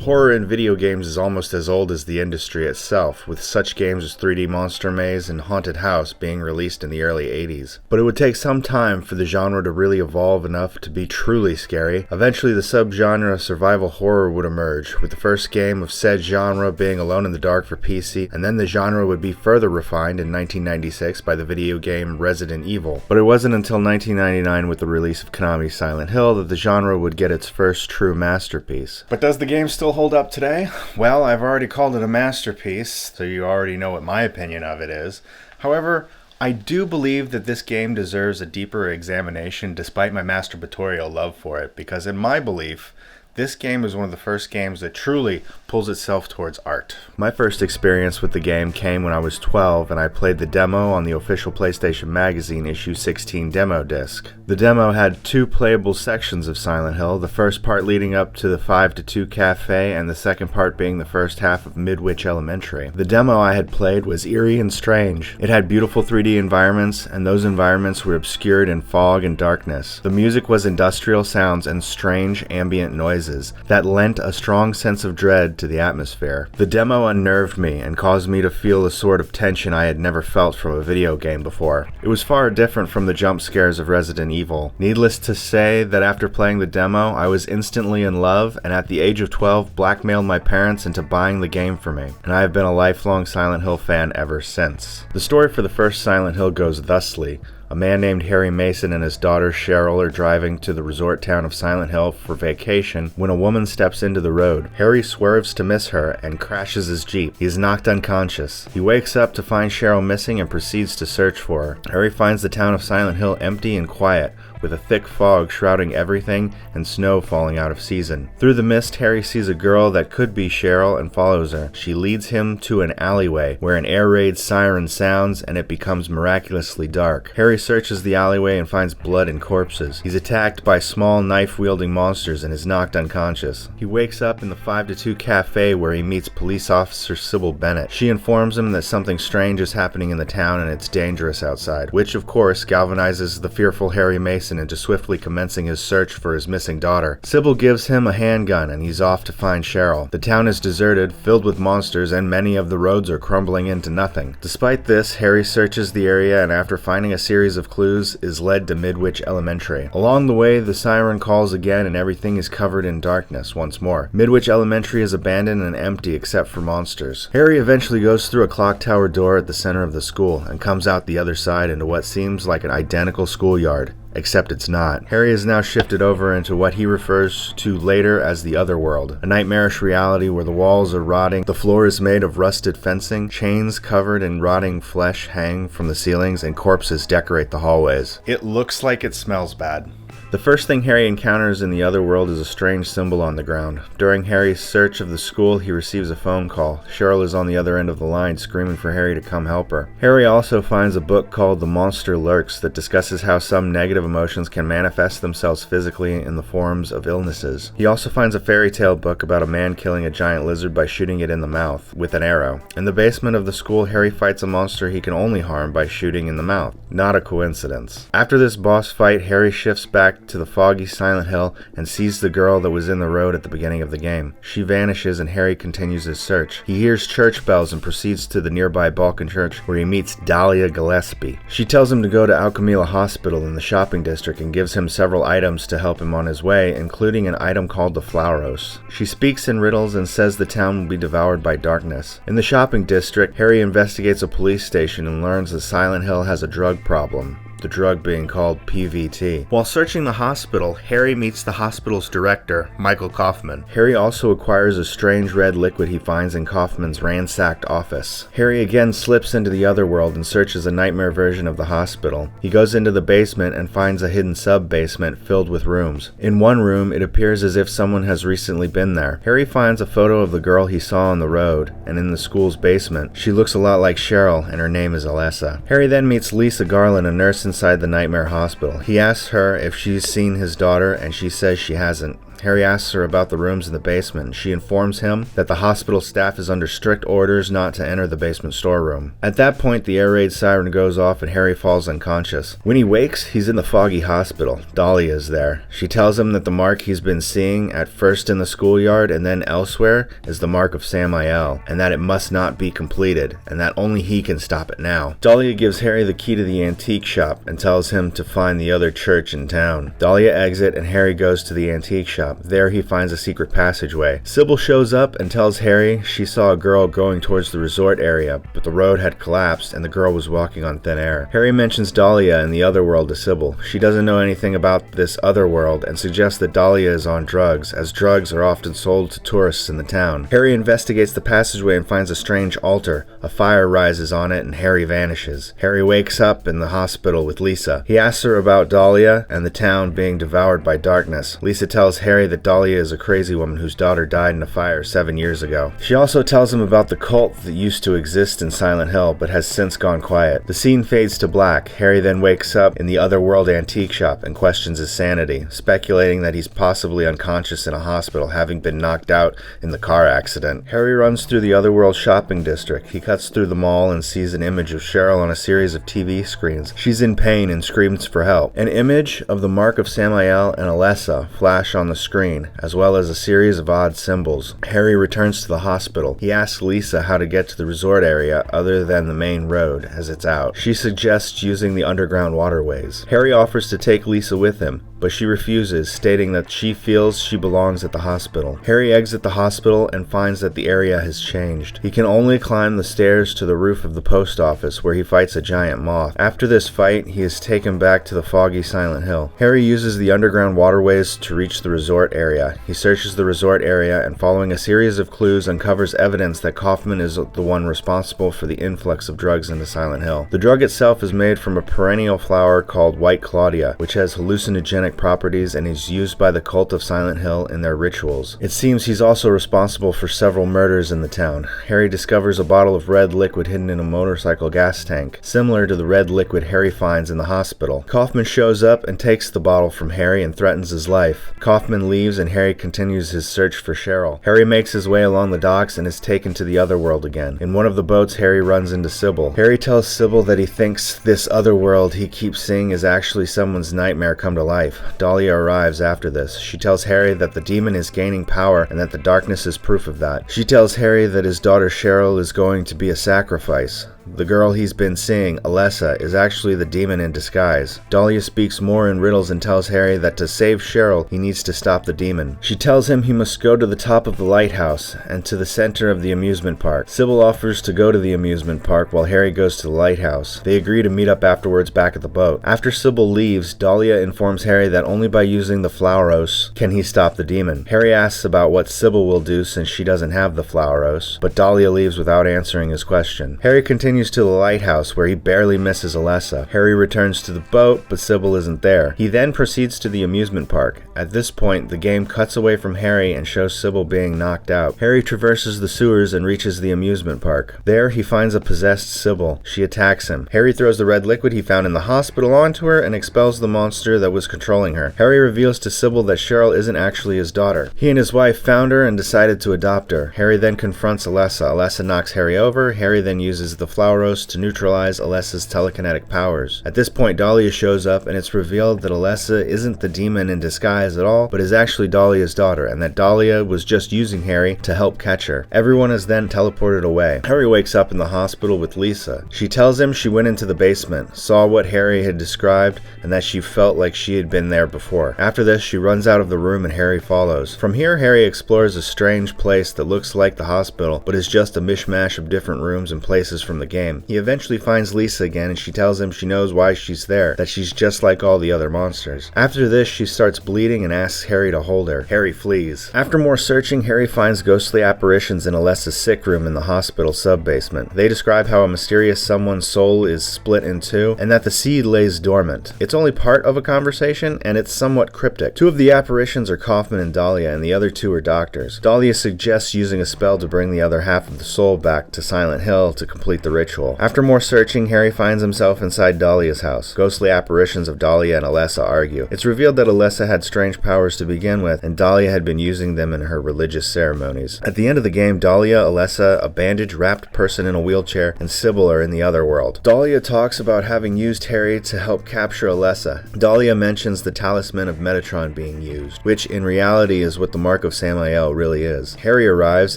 Horror in video games is almost as old as the industry itself, with such games as 3D Monster Maze and Haunted House being released in the early 80s. But it would take some time for the genre to really evolve enough to be truly scary. Eventually the subgenre survival horror would emerge, with the first game of said genre being Alone in the Dark for PC, and then the genre would be further refined in 1996 by the video game Resident Evil. But it wasn't until 1999 with the release of Konami's Silent Hill that the genre would get its first true masterpiece. But does the game still hold up today? Well, I've already called it a masterpiece, so you already know what my opinion of it is. However, I do believe that this game deserves a deeper examination despite my masturbatorial love for it, because in my belief, this game is one of the first games that truly pulls itself towards art. My first experience with the game came when I was 12 and I played the demo on the official PlayStation Magazine issue 16 demo disc. The demo had two playable sections of Silent Hill, the first part leading up to the 5 to 2 cafe and the second part being the first half of Midwich Elementary. The demo I had played was eerie and strange. It had beautiful 3D environments, and those environments were obscured in fog and darkness. The music was industrial sounds and strange ambient noises that lent a strong sense of dread to the atmosphere. The demo unnerved me and caused me to feel a sort of tension I had never felt from a video game before. It was far different from the jump scares of Resident Evil. Needless to say that after playing the demo, I was instantly in love, and at the age of 12 blackmailed my parents into buying the game for me, and I have been a lifelong Silent Hill fan ever since. The story for the first Silent Hill goes thusly. A man named Harry Mason and his daughter Cheryl are driving to the resort town of Silent Hill for vacation when a woman steps into the road. Harry swerves to miss her and crashes his Jeep. He is knocked unconscious. He wakes up to find Cheryl missing and proceeds to search for her. Harry finds the town of Silent Hill empty and quiet, with a thick fog shrouding everything and snow falling out of season. Through the mist, Harry sees a girl that could be Cheryl and follows her. She leads him to an alleyway where an air raid siren sounds and it becomes miraculously dark. Harry searches the alleyway and finds blood and corpses. He's attacked by small knife-wielding monsters and is knocked unconscious. He wakes up in the 5 to 2 cafe where he meets police officer Sybil Bennett. She informs him that something strange is happening in the town and it's dangerous outside, which of course galvanizes the fearful Harry Mason into swiftly commencing his search for his missing daughter. Sybil gives him a handgun and he's off to find Cheryl. The town is deserted, filled with monsters, and many of the roads are crumbling into nothing. Despite this, Harry searches the area and after finding a series of clues is led to Midwich Elementary. Along the way, the siren calls again and everything is covered in darkness once more. Midwich Elementary is abandoned and empty except for monsters. Harry eventually goes through a clock tower door at the center of the school and comes out the other side into what seems like an identical schoolyard. Except it's not. Harry is now shifted over into what he refers to later as the other world, a nightmarish reality where the walls are rotting, the floor is made of rusted fencing, chains covered in rotting flesh hang from the ceilings, and corpses decorate the hallways. It looks like it smells bad. The first thing Harry encounters in the other world is a strange symbol on the ground. During Harry's search of the school, he receives a phone call. Cheryl is on the other end of the line, screaming for Harry to come help her. Harry also finds a book called The Monster Lurks that discusses how some negative emotions can manifest themselves physically in the forms of illnesses. He also finds a fairy tale book about a man killing a giant lizard by shooting it in the mouth with an arrow. In the basement of the school, Harry fights a monster he can only harm by shooting in the mouth. Not a coincidence. After this boss fight, Harry shifts back to the foggy Silent Hill and sees the girl that was in the road at the beginning of the game. She vanishes and Harry continues his search. He hears church bells and proceeds to the nearby Balkan church where he meets Dahlia Gillespie. She tells him to go to Alchemilla Hospital in the shopping district and gives him several items to help him on his way, including an item called the Flauros. She speaks in riddles and says the town will be devoured by darkness. In the shopping district, Harry investigates a police station and learns that Silent Hill has a drug problem. The drug being called PVT. While searching the hospital, Harry meets the hospital's director, Michael Kaufman. Harry also acquires a strange red liquid he finds in Kaufman's ransacked office. Harry again slips into the other world and searches a nightmare version of the hospital. He goes into the basement and finds a hidden sub-basement filled with rooms. In one room, it appears as if someone has recently been there. Harry finds a photo of the girl he saw on the road, and in the school's basement. She looks a lot like Cheryl, and her name is Alessa. Harry then meets Lisa Garland, a nurse inside the nightmare hospital. He asks her if she's seen his daughter and she says she hasn't. Harry asks her about the rooms in the basement. She informs him that the hospital staff is under strict orders not to enter the basement storeroom. At that point, the air raid siren goes off and Harry falls unconscious. When he wakes, he's in the Foggy hospital. Dahlia is there. She tells him that the mark he's been seeing, at first in the schoolyard and then elsewhere, is the mark of Samael, and that it must not be completed, and that only he can stop it now. Dahlia gives Harry the key to the antique shop and tells him to find the other church in town. Dahlia exits and Harry goes to the antique shop. There he finds a secret passageway. Sybil shows up and tells Harry she saw a girl going towards the resort area, but the road had collapsed and the girl was walking on thin air. Harry mentions Dahlia and the other world to Sybil. She doesn't know anything about this other world and suggests that Dahlia is on drugs, as drugs are often sold to tourists in the town. Harry investigates the passageway and finds a strange altar. A fire rises on it and Harry vanishes. Harry wakes up in the hospital with Lisa. He asks her about Dahlia and the town being devoured by darkness. Lisa tells Harry that Dahlia is a crazy woman whose daughter died in a fire 7 years ago. She also tells him about the cult that used to exist in Silent Hill but has since gone quiet. The scene fades to black. Harry then wakes up in the Otherworld antique shop and questions his sanity, speculating that he's possibly unconscious in a hospital, having been knocked out in the car accident. Harry runs through the Otherworld shopping district. He cuts through the mall and sees an image of Cheryl on a series of TV screens. She's in pain and screams for help. An image of the mark of Samael and Alessa flash on the screen, as well as a series of odd symbols. Harry returns to the hospital. He asks Lisa how to get to the resort area other than the main road, as it's out. She suggests using the underground waterways. Harry offers to take Lisa with him, but she refuses, stating that she feels she belongs at the hospital. Harry exits the hospital and finds that the area has changed. He can only climb the stairs to the roof of the post office, where he fights a giant moth. After this fight, he is taken back to the foggy Silent Hill. Harry uses the underground waterways to reach the resort area. He searches the resort area and, following a series of clues, uncovers evidence that Kaufman is the one responsible for the influx of drugs into Silent Hill. The drug itself is made from a perennial flower called White Claudia, which has hallucinogenic properties and is used by the cult of Silent Hill in their rituals. It seems he's also responsible for several murders in the town. Harry discovers a bottle of red liquid hidden in a motorcycle gas tank, similar to the red liquid Harry finds in the hospital. Kaufman shows up and takes the bottle from Harry and threatens his life. Kaufman leaves and Harry continues his search for Cheryl. Harry makes his way along the docks and is taken to the other world again. In one of the boats, Harry runs into Sybil. Harry tells Sybil that he thinks this other world he keeps seeing is actually someone's nightmare come to life. Dahlia arrives after this. She tells Harry that the demon is gaining power and that the darkness is proof of that. She tells Harry that his daughter Cheryl is going to be a sacrifice. The girl he's been seeing, Alessa, is actually the demon in disguise. Dahlia speaks more in riddles and tells Harry that to save Cheryl, he needs to stop the demon. She tells him he must go to the top of the lighthouse and to the center of the amusement park. Sybil offers to go to the amusement park while Harry goes to the lighthouse. They agree to meet up afterwards back at the boat. After Sybil leaves, Dahlia informs Harry that only by using the Flauros can he stop the demon. Harry asks about what Sybil will do since she doesn't have the Flauros, but Dahlia leaves without answering his question. Harry continues to the lighthouse, where he barely misses Alessa. Harry returns to the boat, but Sybil isn't there. He then proceeds to the amusement park. At this point, the game cuts away from Harry and shows Sybil being knocked out. Harry traverses the sewers and reaches the amusement park. There, he finds a possessed Sybil. She attacks him. Harry throws the red liquid he found in the hospital onto her and expels the monster that was controlling her. Harry reveals to Sybil that Cheryl isn't actually his daughter. He and his wife found her and decided to adopt her. Harry then confronts Alessa. Alessa knocks Harry over. Harry then uses the Flauros to neutralize Alessa's telekinetic powers. At this point, Dahlia shows up and it's revealed that Alessa isn't the demon in disguise at all, but is actually Dahlia's daughter, and that Dahlia was just using Harry to help catch her. Everyone is then teleported away. Harry wakes up in the hospital with Lisa. She tells him she went into the basement, saw what Harry had described, and that she felt like she had been there before. After this, she runs out of the room and Harry follows. From here, Harry explores a strange place that looks like the hospital, but is just a mishmash of different rooms and places from the game. He eventually finds Lisa again and she tells him she knows why she's there, that she's just like all the other monsters. After this, she starts bleeding and asks Harry to hold her. Harry flees. After more searching, Harry finds ghostly apparitions in Alessa's sick room in the hospital sub-basement. They describe how a mysterious someone's soul is split in two and that the seed lays dormant. It's only part of a conversation and it's somewhat cryptic. Two of the apparitions are Kaufman and Dahlia, and the other two are doctors. Dahlia suggests using a spell to bring the other half of the soul back to Silent Hill to complete the ritual. ritual. After more searching, Harry finds himself inside Dahlia's house. Ghostly apparitions of Dahlia and Alessa argue. It's revealed that Alessa had strange powers to begin with, and Dahlia had been using them in her religious ceremonies. At the end of the game, Dahlia, Alessa, a bandage-wrapped person in a wheelchair, and Sybil are in the other world. Dahlia talks about having used Harry to help capture Alessa. Dahlia mentions the talisman of Metatron being used, which in reality is what the Mark of Samael really is. Harry arrives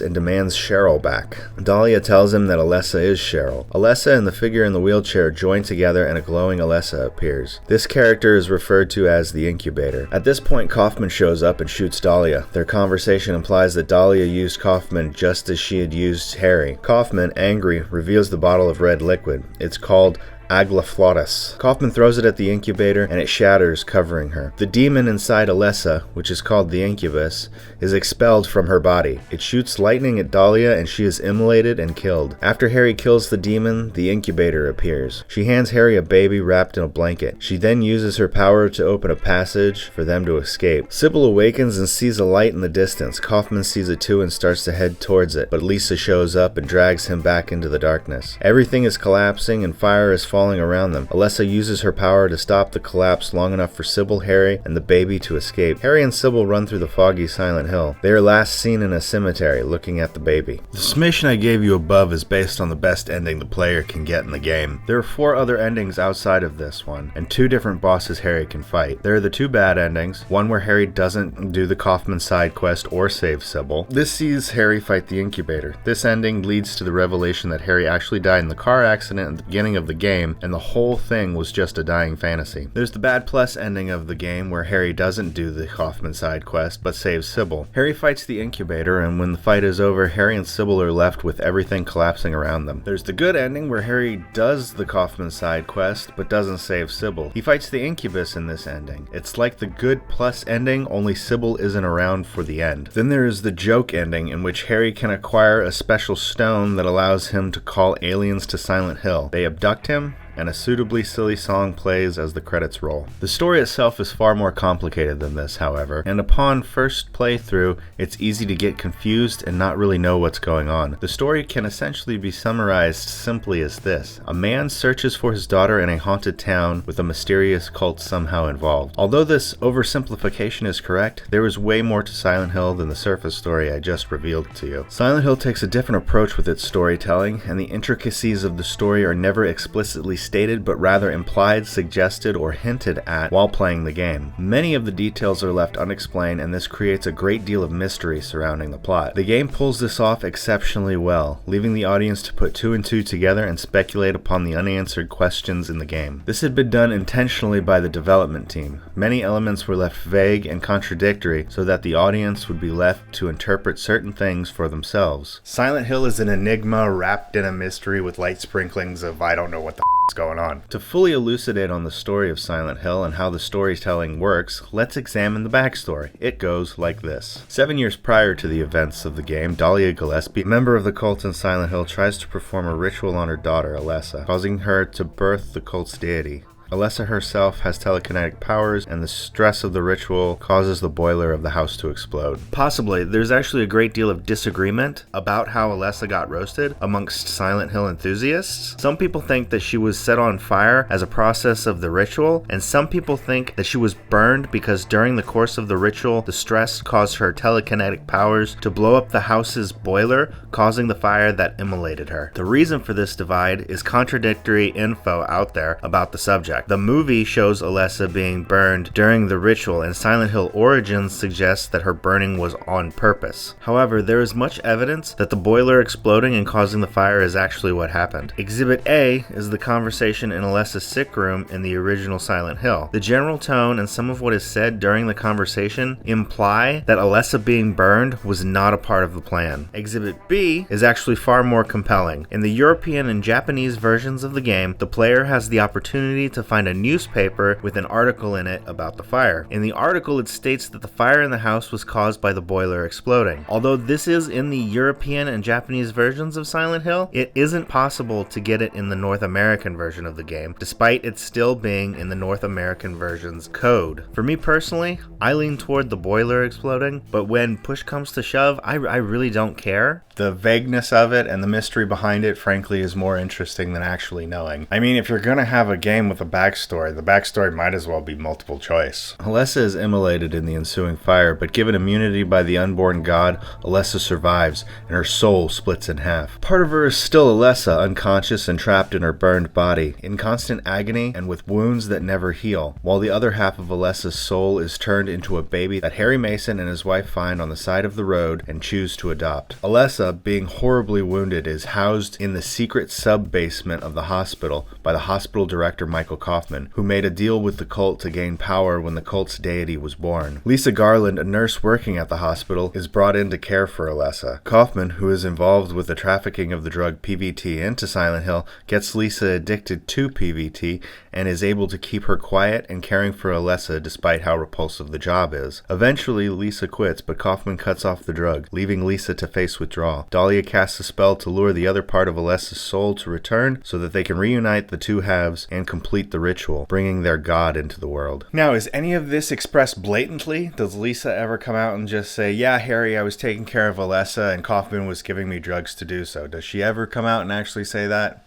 and demands Cheryl back. Dahlia tells him that Alessa is Cheryl. Alessa and the figure in the wheelchair join together and a glowing Alessa appears. This character is referred to as the Incubator. At this point, Kaufman shows up and shoots Dahlia. Their conversation implies that Dahlia used Kaufman just as she had used Harry. Kaufman, angry, reveals the bottle of red liquid. It's called Aglaflautus. Kaufman throws it at the incubator and it shatters, covering her. The demon inside Alessa, which is called the Incubus, is expelled from her body. It shoots lightning at Dahlia and she is immolated and killed. After Harry kills the demon, the incubator appears. She hands Harry a baby wrapped in a blanket. She then uses her power to open a passage for them to escape. Sybil awakens and sees a light in the distance. Kaufman sees it too and starts to head towards it, but Lisa shows up and drags him back into the darkness. Everything is collapsing and fire is falling around them. Alessa uses her power to stop the collapse long enough for Sybil, Harry, and the baby to escape. Harry and Sybil run through the foggy Silent Hill. They are last seen in a cemetery looking at the baby. The summation I gave you above is based on the best ending the player can get in the game. There are 4 other endings outside of this one, and 2 different bosses Harry can fight. There are the 2 bad endings, one where Harry doesn't do the Kaufman side quest or save Sybil. This sees Harry fight the Incubator. This ending leads to the revelation that Harry actually died in the car accident at the beginning of the game, and the whole thing was just a dying fantasy. There's the bad plus ending of the game where Harry doesn't do the Kaufman side quest but saves Sybil. Harry fights the Incubator, and when the fight is over, Harry and Sybil are left with everything collapsing around them. There's the good ending where Harry does the Kaufman side quest but doesn't save Sybil. He fights the Incubus in this ending. It's like the good plus ending, only Sybil isn't around for the end. Then there is the joke ending in which Harry can acquire a special stone that allows him to call aliens to Silent Hill. They abduct him, and a suitably silly song plays as the credits roll. The story itself is far more complicated than this, however, and upon first playthrough, it's easy to get confused and not really know what's going on. The story can essentially be summarized simply as this. A man searches for his daughter in a haunted town with a mysterious cult somehow involved. Although this oversimplification is correct, there is way more to Silent Hill than the surface story I just revealed to you. Silent Hill takes a different approach with its storytelling, and the intricacies of the story are never explicitly stated, but rather implied, suggested, or hinted at while playing the game. Many of the details are left unexplained, and this creates a great deal of mystery surrounding the plot. The game pulls this off exceptionally well, leaving the audience to put 2 and 2 together and speculate upon the unanswered questions in the game. This had been done intentionally by the development team. Many elements were left vague and contradictory so that the audience would be left to interpret certain things for themselves. Silent Hill is an enigma wrapped in a mystery with light sprinklings of I don't know what the going on. To fully elucidate on the story of Silent Hill and how the storytelling works, let's examine the backstory. It goes like this. 7 years prior to the events of the game, Dahlia Gillespie, a member of the cult in Silent Hill, tries to perform a ritual on her daughter, Alessa, causing her to birth the cult's deity. Alessa herself has telekinetic powers, and the stress of the ritual causes the boiler of the house to explode. Possibly, there's actually a great deal of disagreement about how Alessa got roasted amongst Silent Hill enthusiasts. Some people think that she was set on fire as a process of the ritual, and some people think that she was burned because during the course of the ritual, the stress caused her telekinetic powers to blow up the house's boiler, causing the fire that immolated her. The reason for this divide is contradictory info out there about the subject. The movie shows Alessa being burned during the ritual, and Silent Hill Origins suggests that her burning was on purpose. However, there is much evidence that the boiler exploding and causing the fire is actually what happened. Exhibit A is the conversation in Alessa's sick room in the original Silent Hill. The general tone and some of what is said during the conversation imply that Alessa being burned was not a part of the plan. Exhibit B is actually far more compelling. In the European and Japanese versions of the game, the player has the opportunity to find a newspaper with an article in it about the fire. In the article, it states that the fire in the house was caused by the boiler exploding. Although this is in the European and Japanese versions of Silent Hill, it isn't possible to get it in the North American version of the game, despite it still being in the North American version's code. For me personally, I lean toward the boiler exploding, but when push comes to shove, I really don't care. The vagueness of it and the mystery behind it, frankly, is more interesting than actually knowing. I mean, if you're gonna have a game with a backstory, the backstory might as well be multiple choice. Alessa is immolated in the ensuing fire, but given immunity by the unborn god, Alessa survives, and her soul splits in half. Part of her is still Alessa, unconscious and trapped in her burned body, in constant agony and with wounds that never heal, while the other half of Alessa's soul is turned into a baby that Harry Mason and his wife find on the side of the road and choose to adopt. Alessa, being horribly wounded, is housed in the secret sub-basement of the hospital by the hospital director Michael Kaufman, who made a deal with the cult to gain power when the cult's deity was born. Lisa Garland, a nurse working at the hospital, is brought in to care for Alessa. Kaufman, who is involved with the trafficking of the drug PVT into Silent Hill, gets Lisa addicted to PVT and is able to keep her quiet and caring for Alessa despite how repulsive the job is. Eventually, Lisa quits, but Kaufman cuts off the drug, leaving Lisa to face withdrawal. Dahlia casts a spell to lure the other part of Alessa's soul to return so that they can reunite the two halves and complete the ritual, bringing their god into the world. Now, is any of this expressed blatantly? Does Lisa ever come out and just say, yeah, Harry, I was taking care of Alessa and Kaufman was giving me drugs to do so? Does she ever come out and actually say that?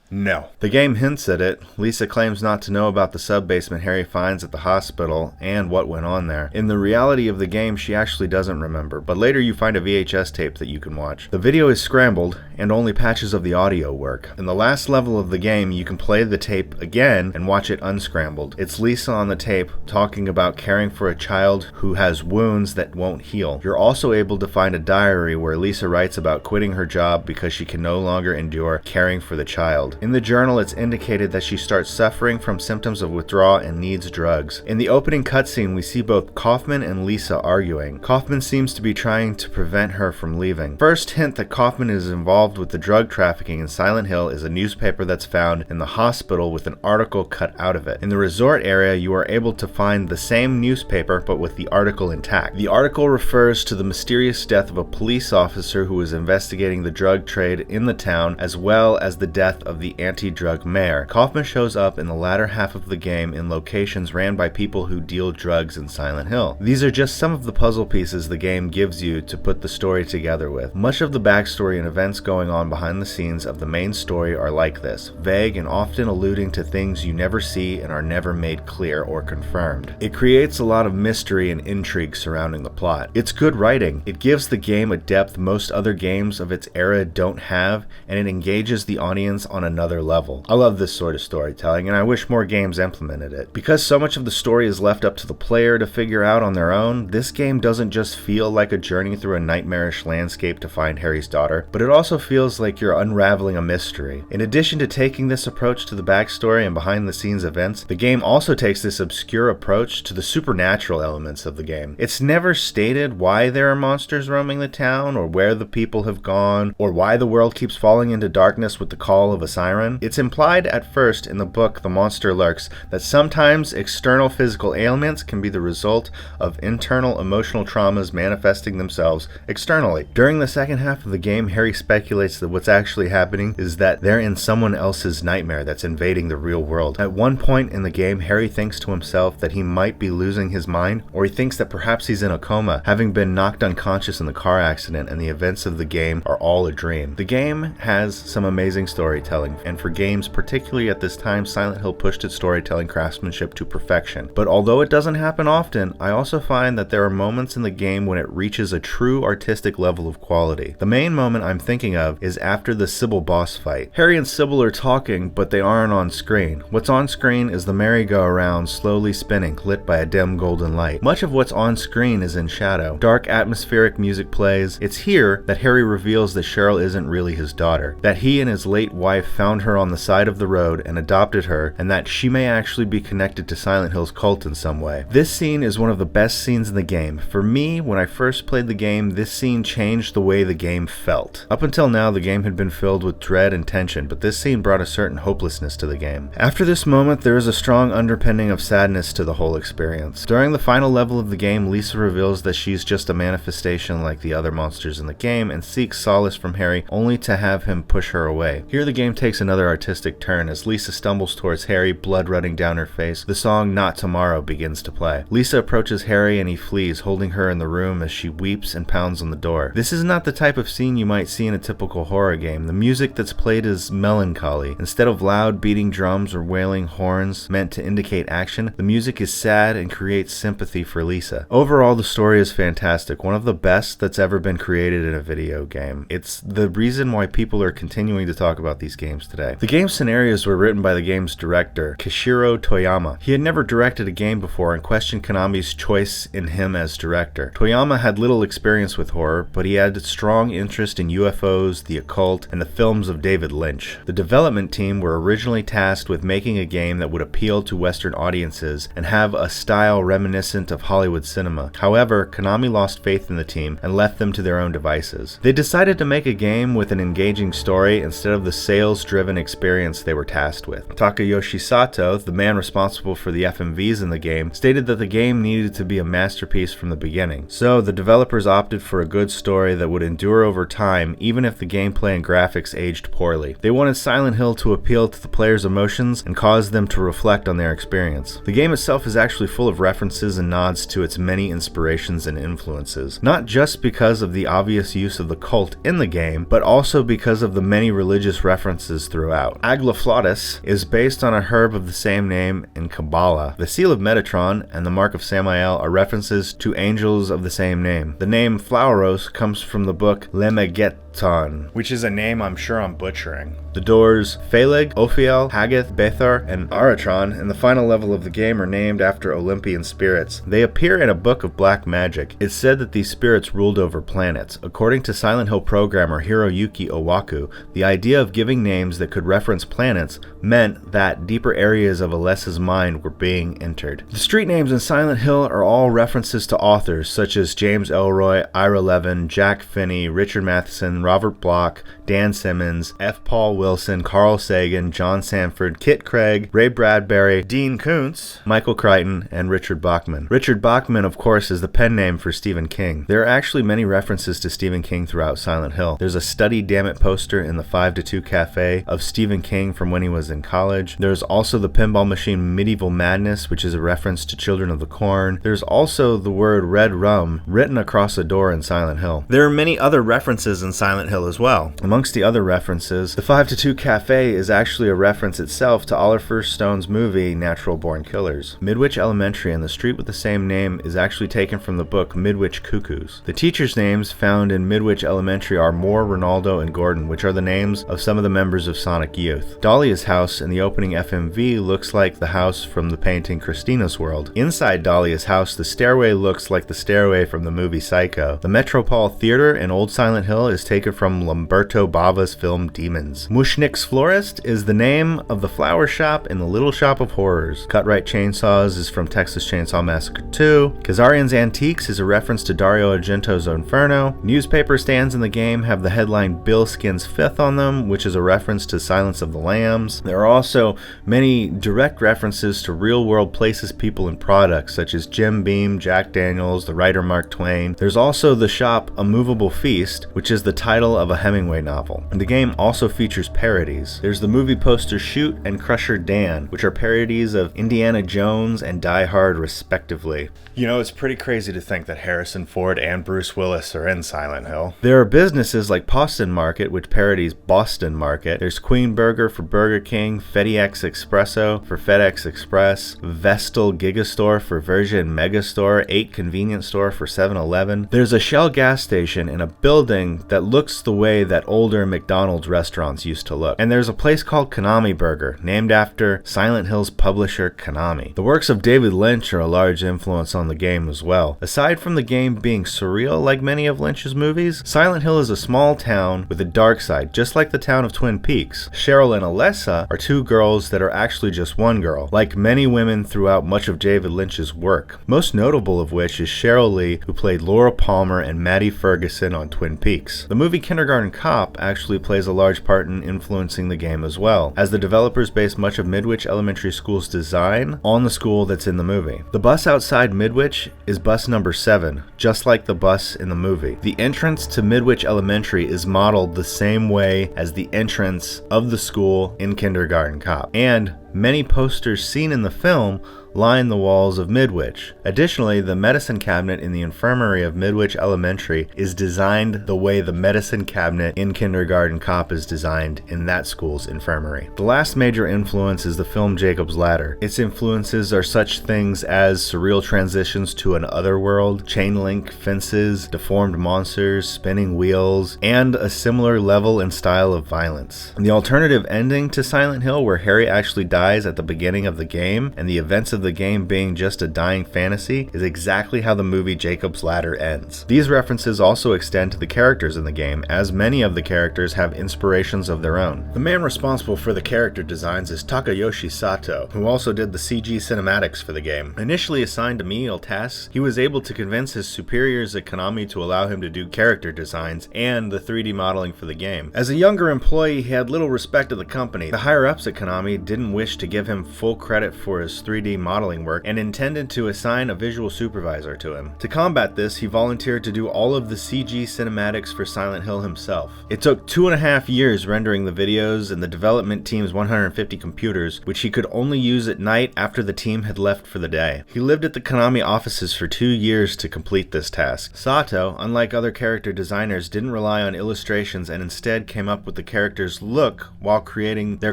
No. The game hints at it. Lisa claims not to know about the sub-basement Harry finds at the hospital and what went on there. In the reality of the game, she actually doesn't remember, but later you find a VHS tape that you can watch. The video is scrambled, and only patches of the audio work. In the last level of the game, you can play the tape again and watch it unscrambled. It's Lisa on the tape talking about caring for a child who has wounds that won't heal. You're also able to find a diary where Lisa writes about quitting her job because she can no longer endure caring for the child. In the journal, it's indicated that she starts suffering from symptoms of withdrawal and needs drugs. In the opening cutscene, we see both Kaufman and Lisa arguing. Kaufman seems to be trying to prevent her from leaving. First hint that Kaufman is involved with the drug trafficking in Silent Hill is a newspaper that's found in the hospital with an article cut out of it. In the resort area, you are able to find the same newspaper but with the article intact. The article refers to the mysterious death of a police officer who was investigating the drug trade in the town, as well as the death of the anti-drug mayor. Kaufman shows up in the latter half of the game in locations ran by people who deal drugs in Silent Hill. These are just some of the puzzle pieces the game gives you to put the story together with. Much of the backstory and events going on behind the scenes of the main story are like this, vague and often alluding to things you never see and are never made clear or confirmed. It creates a lot of mystery and intrigue surrounding the plot. It's good writing. It gives the game a depth most other games of its era don't have, and it engages the audience on another level. I love this sort of storytelling, and I wish more games implemented it. Because so much of the story is left up to the player to figure out on their own, this game doesn't just feel like a journey through a nightmarish landscape to find Harry's daughter, but it also feels like you're unraveling a mystery. In addition to taking this approach to the backstory and behind-the-scenes events, the game also takes this obscure approach to the supernatural elements of the game. It's never stated why there are monsters roaming the town, or where the people have gone, or why the world keeps falling into darkness with the call of a siren. It's implied at first in the book The Monster Lurks that sometimes external physical ailments can be the result of internal emotional traumas manifesting themselves externally. During the second half of the game, Harry speculates that what's actually happening is that they're in someone else's nightmare that's invading the real world. At one point in the game, Harry thinks to himself that he might be losing his mind, or he thinks that perhaps he's in a coma, having been knocked unconscious in the car accident, and the events of the game are all a dream. The game has some amazing storytelling, and for games, particularly at this time, Silent Hill pushed its storytelling craftsmanship to perfection. But although it doesn't happen often, I also find that there are moments in the game when it reaches a true artistic level of quality. The main moment I'm thinking of is after the Sybil boss fight. Harry and Sybil are talking, but they aren't on screen. What's on screen is the merry-go-round slowly spinning, lit by a dim golden light. Much of what's on screen is in shadow. Dark atmospheric music plays. It's here that Harry reveals that Cheryl isn't really his daughter, that he and his late wife found her on the side of the road and adopted her, and that she may actually be connected to Silent Hill's cult in some way. This scene is one of the best scenes in the game. For me, when I first played the game, this scene changed the way the game felt. Up until now, the game had been filled with dread and tension, but this scene brought a certain hopelessness to the game. After this moment, there is a strong underpinning of sadness to the whole experience. During the final level of the game, Lisa reveals that she's just a manifestation like the other monsters in the game and seeks solace from Harry only to have him push her away. Here the game takes takes another artistic turn. As Lisa stumbles towards Harry, blood running down her face, the song Not Tomorrow begins to play. Lisa approaches Harry and he flees, holding her in the room as she weeps and pounds on the door. This is not the type of scene you might see in a typical horror game. The music that's played is melancholy. Instead of loud beating drums or wailing horns meant to indicate action, the music is sad and creates sympathy for Lisa. Overall, the story is fantastic, one of the best that's ever been created in a video game. It's the reason why people are continuing to talk about these games today. The game's scenarios were written by the game's director, Kishiro Toyama. He had never directed a game before and questioned Konami's choice in him as director. Toyama had little experience with horror, but he had strong interest in UFOs, the occult, and the films of David Lynch. The development team were originally tasked with making a game that would appeal to Western audiences and have a style reminiscent of Hollywood cinema. However, Konami lost faith in the team and left them to their own devices. They decided to make a game with an engaging story instead of the sales-driven experience they were tasked with. Takayoshi Sato, the man responsible for the FMVs in the game, stated that the game needed to be a masterpiece from the beginning. So, the developers opted for a good story that would endure over time, even if the gameplay and graphics aged poorly. They wanted Silent Hill to appeal to the player's emotions and cause them to reflect on their experience. The game itself is actually full of references and nods to its many inspirations and influences, not just because of the obvious use of the cult in the game, but also because of the many religious references throughout. Aglaphlotus is based on a herb of the same name in Kabbalah. The Seal of Metatron and the Mark of Samael are references to angels of the same name. The name Flauros comes from the book Lemegeton, which is a name I'm sure I'm butchering. The doors Phaleg, Ophiel, Haggith, Bethar, and Aratron in the final level of the game are named after Olympian spirits. They appear in a book of black magic. It's said that these spirits ruled over planets. According to Silent Hill programmer Hiroyuki Owaku, the idea of giving names that could reference planets meant that deeper areas of Alessa's mind were being entered. The street names in Silent Hill are all references to authors such as James Elroy, Ira Levin, Jack Finney, Richard Matheson, Robert Bloch, Dan Simmons, F. Paul Wilson, Carl Sagan, John Sanford, Kit Craig, Ray Bradbury, Dean Koontz, Michael Crichton, and Richard Bachman. Richard Bachman, of course, is the pen name for Stephen King. There are actually many references to Stephen King throughout Silent Hill. There's a Study Dammit poster in the 5 to 2 cafe of Stephen King from when he was in college. There's also the pinball machine Medieval Madness, which is a reference to Children of the Corn. There's also the word Red Rum written across a door in Silent Hill. There are many other references in Silent Hill as well. Amongst the other references, the 5 to 2 Cafe is actually a reference itself to Oliver Stone's movie Natural Born Killers. Midwich Elementary and the street with the same name is actually taken from the book Midwich Cuckoos. The teachers' names found in Midwich Elementary are Moore, Ronaldo, and Gordon, which are the names of some of the members of Sonic Youth. Dahlia's house in the opening FMV looks like the house from the painting Christina's World. Inside Dahlia's house, the stairway looks like the stairway from the movie Psycho. The Metropole Theater in Old Silent Hill is taken from Lamberto Bava's film Demons. Mushnik's Florist is the name of the flower shop in the Little Shop of Horrors. Cutright Chainsaws is from Texas Chainsaw Massacre 2. Kazarian's Antiques is a reference to Dario Argento's Inferno. Newspaper stands in the game have the headline Bill Skins 5th on them, which is a reference to Silence of the Lambs. There are also many direct references to real-world places, people, and products, such as Jim Beam, Jack Daniels, the writer Mark Twain. There's also the shop A Movable Feast, which is the title of a Hemingway novel. And the game also features parodies. There's the movie poster Shoot and Crusher Dan, which are parodies of Indiana Jones and Die Hard respectively. You know, it's pretty crazy to think that Harrison Ford and Bruce Willis are in Silent Hill. There are businesses like Boston Market, which parodies Boston Market. There's Queen Burger for Burger King, FedEx Expresso for FedEx Express, Vestal Gigastore for Virgin Megastore, 8 Convenience Store for 7-Eleven. There's a Shell gas station in a building that looks the way that older McDonald's restaurants used to look. And there's a place called Konami Burger, named after Silent Hill's publisher Konami. The works of David Lynch are a large influence on the game as well. Aside from the game being surreal like many of Lynch's movies, Silent Hill is a small town with a dark side, just like the town of Twin Peaks. Cheryl and Alessa are two girls that are actually just one girl, like many women throughout much of David Lynch's work. Most notable of which is Cheryl Lee, who played Laura Palmer and Maddie Ferguson on Twin Peaks. The movie Kindergarten Cop actually plays a large part in influencing the game as well, as the developers base much of Midwich Elementary School's design on the school that's in the movie. The bus outside Midwich is bus number 7, just like the bus in the movie. The entrance to Midwich Elementary is modeled the same way as the entrance of the school in Kindergarten Cop, and many posters seen in the film line the walls of Midwich. Additionally, the medicine cabinet in the infirmary of Midwich Elementary is designed the way the medicine cabinet in Kindergarten Cop is designed in that school's infirmary. The last major influence is the film Jacob's Ladder. Its influences are such things as surreal transitions to an other world, chain link fences, deformed monsters, spinning wheels, and a similar level and style of violence. The alternative ending to Silent Hill, where Harry actually dies at the beginning of the game, and the events of the game being just a dying fantasy, is exactly how the movie Jacob's Ladder ends. These references also extend to the characters in the game, as many of the characters have inspirations of their own. The man responsible for the character designs is Takayoshi Sato, who also did the CG cinematics for the game. Initially assigned to menial tasks, he was able to convince his superiors at Konami to allow him to do character designs and the 3D modeling for the game. As a younger employee, he had little respect of the company. The higher-ups at Konami didn't wish to give him full credit for his 3D modeling work and intended to assign a visual supervisor to him. To combat this, he volunteered to do all of the CG cinematics for Silent Hill himself. It took 2.5 years rendering the videos and the development team's 150 computers, which he could only use at night after the team had left for the day. He lived at the Konami offices for 2 years to complete this task. Sato, unlike other character designers, didn't rely on illustrations and instead came up with the character's look while creating their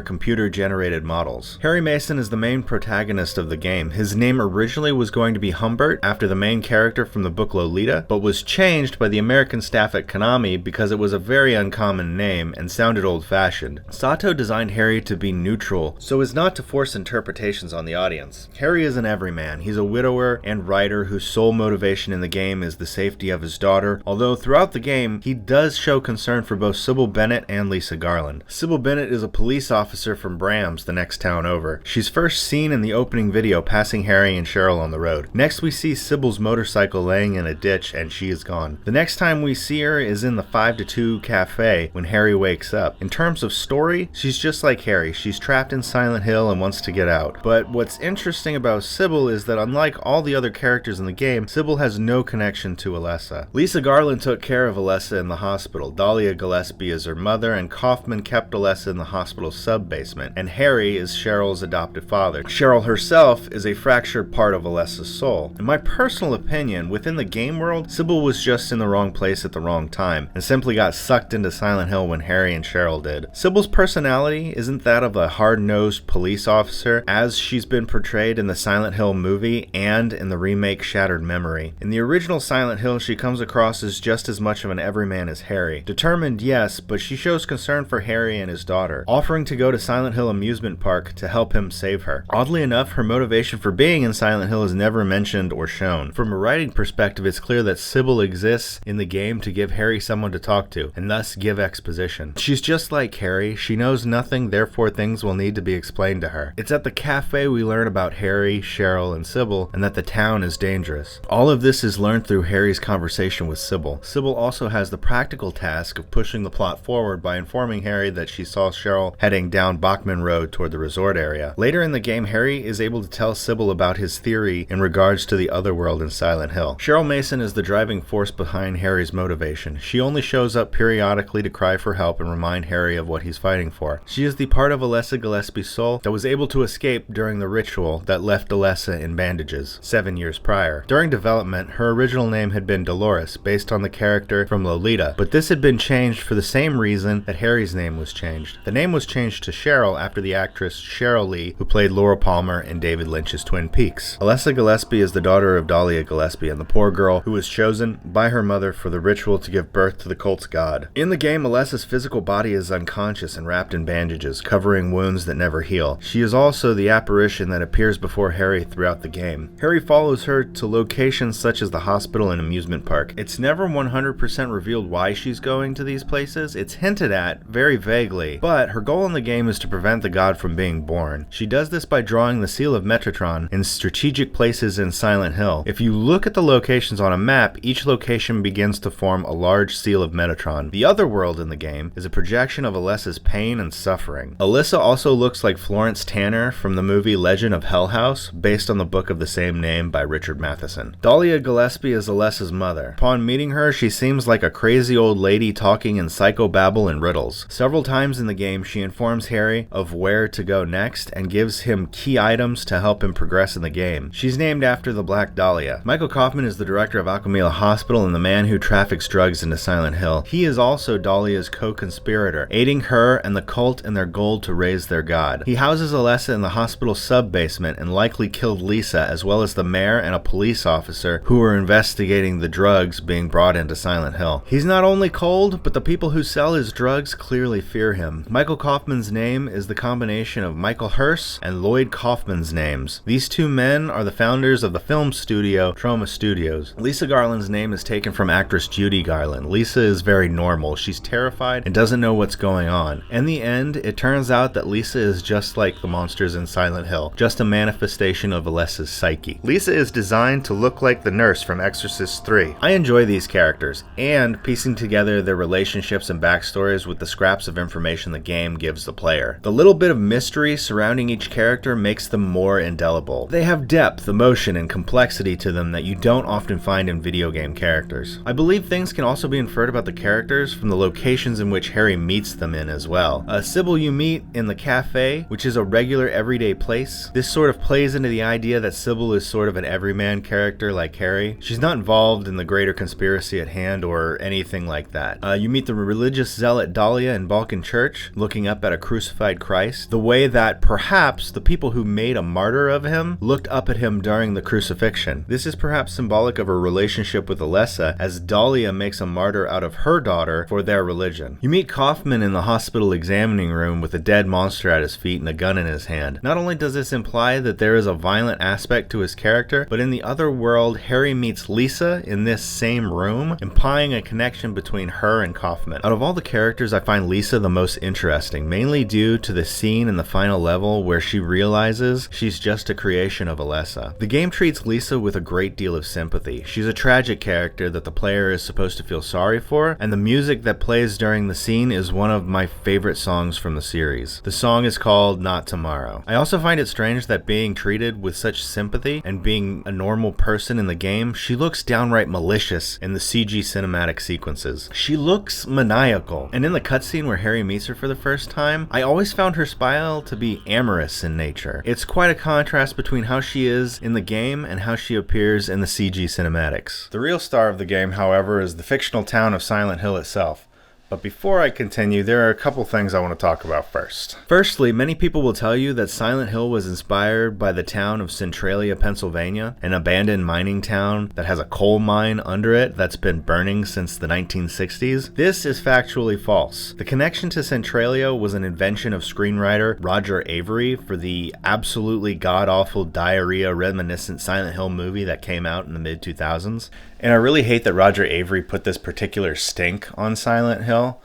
computer-generated models. Harry Mason is the main protagonist of the game. His name originally was going to be Humbert, after the main character from the book Lolita, but was changed by the American staff at Konami because it was a very uncommon name and sounded old-fashioned. Sato designed Harry to be neutral so as not to force interpretations on the audience. Harry is an everyman. He's a widower and writer whose sole motivation in the game is the safety of his daughter, although throughout the game he does show concern for both Sybil Bennett and Lisa Garland. Sybil Bennett is a police officer from Brams, the next town over. She's first seen in the opening video passing Harry and Cheryl on the road. Next we see Sybil's motorcycle laying in a ditch and she is gone. The next time we see her is in the 5-2 cafe when Harry wakes up. In terms of story, she's just like Harry. She's trapped in Silent Hill and wants to get out. But what's interesting about Sybil is that unlike all the other characters in the game, Sybil has no connection to Alessa. Lisa Garland took care of Alessa in the hospital. Dahlia Gillespie is her mother, and Kaufman kept Alessa in the hospital sub-basement, and Harry is Cheryl's adopted father. Cheryl herself is a fractured part of Alessa's soul. In my personal opinion, within the game world, Sybil was just in the wrong place at the wrong time, and simply got sucked into Silent Hill when Harry and Cheryl did. Sybil's personality isn't that of a hard-nosed police officer, as she's been portrayed in the Silent Hill movie and in the remake Shattered Memory. In the original Silent Hill, she comes across as just as much of an everyman as Harry. Determined, yes, but she shows concern for Harry and his daughter, offering to go to Silent Hill amusement park to help him save her. Oddly enough, her motivation for being in Silent Hill is never mentioned or shown. From a writing perspective, it's clear that Sybil exists in the game to give Harry someone to talk to, and thus give exposition. She's just like Harry. She knows nothing, therefore things will need to be explained to her. It's at the cafe we learn about Harry, Cheryl, and Sybil, and that the town is dangerous. All of this is learned through Harry's conversation with Sybil. Sybil also has the practical task of pushing the plot forward by informing Harry that she saw Cheryl heading down Bachman Road toward the resort area. Later in the game, Harry is able to tell Sybil about his theory in regards to the other world in Silent Hill. Cheryl Mason is the driving force behind Harry's motivation. She only shows up periodically to cry for help and remind Harry of what he's fighting for. She is the part of Alessa Gillespie's soul that was able to escape during the ritual that left Alessa in bandages 7 years prior. During development, her original name had been Dolores, based on the character from Lolita, but this had been changed for the same reason that Harry's name was changed. The name was changed to Cheryl after the actress Cheryl Lee, who played Laura Palmer in David Lynch's Twin Peaks. Alessa Gillespie is the daughter of Dahlia Gillespie and the poor girl who was chosen by her mother for the ritual to give birth to the cult's god. In the game, Alessa's physical body is unconscious and wrapped in bandages, covering wounds that never heal. She is also the apparition that appears before Harry throughout the game. Harry follows her to locations such as the hospital and amusement park. It's never 100% revealed why she's going to these places. It's hinted at very vaguely, but her goal in the game is to prevent the god from being born. She does this by drawing the seal of Metatron in strategic places in Silent Hill. If you look at the locations on a map, each location begins to form a large seal of Metatron. The other world in the game is a projection of Alessa's pain and suffering. Alessa also looks like Florence Tanner from the movie Legend of Hell House, based on the book of the same name by Richard Matheson. Dahlia Gillespie is Alessa's mother. Upon meeting her, she seems like a crazy old lady talking in psychobabble and riddles. Several times in the game, she informs Harry of where to go next and gives him key items to help him progress in the game. She's named after the Black Dahlia. Michael Kaufman is the director of Alchemilla Hospital and the man who traffics drugs into Silent Hill. He is also Dahlia's co-conspirator, aiding her and the cult in their goal to raise their god. He houses Alessa in the hospital sub-basement and likely killed Lisa, as well as the mayor and a police officer who were investigating the drugs being brought into Silent Hill. He's not only cold, but the people who sell his drugs clearly fear him. Michael Kaufman's name is the combination of Michael Hirst and Lloyd Kaufman's names. These two men are the founders of the film studio Troma Studios. Lisa Garland's name is taken from actress Judy Garland. Lisa is very normal. She's terrified and doesn't know what's going on. In the end, it turns out that Lisa is just like the monsters in Silent Hill, just a manifestation of Alessa's psyche. Lisa is designed to look like the nurse from Exorcist 3. I enjoy these characters, and piecing together their relationships and backstories with the scraps of information the game gives the player. The little bit of mystery surrounding each character makes them more indelible. They have depth, emotion, and complexity to them that you don't often find in video game characters. I believe things can also be inferred about the characters from the locations in which Harry meets them in as well. Sybil you meet in the cafe, which is a regular everyday place. This sort of plays into the idea that Sybil is sort of an everyman character like Harry. She's not involved in the greater conspiracy at hand or anything like that. You meet the religious zealot Dahlia in Balkan Church, looking up at a crucified Christ, the way that perhaps the people who made a martyr of him looked up at him during the crucifixion. This is perhaps symbolic of her relationship with Alessa, as Dahlia makes a martyr out of her daughter for their religion. You meet Kaufman in the hospital examining room with a dead monster at his feet and a gun in his hand. Not only does this imply that there is a violent aspect to his character, but in the other world, Harry meets Lisa in this same room, implying a connection between her and Kaufman. Out of all the characters, I find Lisa the most interesting, mainly due to the scene in the final level where she realizes she's just a creation of Alessa. The game treats Lisa with a great deal of sympathy. She's a tragic character that the player is supposed to feel sorry for, and the music that plays during the scene is one of my favorite songs from the series. The song is called Not Tomorrow. I also find it strange that being treated with such sympathy and being a normal person in the game, she looks downright malicious in the CG cinematic sequences. She looks maniacal, and in the cutscene where Harry meets her for the first time, I always found her smile to be amorous in nature. It's quite a contrast between how she is in the game and how she appears in the CG cinematics. The real star of the game, however, is the fictional town of Silent Hill itself. But before I continue, there are a couple things I want to talk about first. Firstly, many people will tell you that Silent Hill was inspired by the town of Centralia, Pennsylvania, an abandoned mining town that has a coal mine under it that's been burning since the 1960s. This is factually false. The connection to Centralia was an invention of screenwriter Roger Avery for the absolutely god-awful diarrhea reminiscent Silent Hill movie that came out in the mid-2000s. And I really hate that Roger Avery put this particular stink on Silent Hill,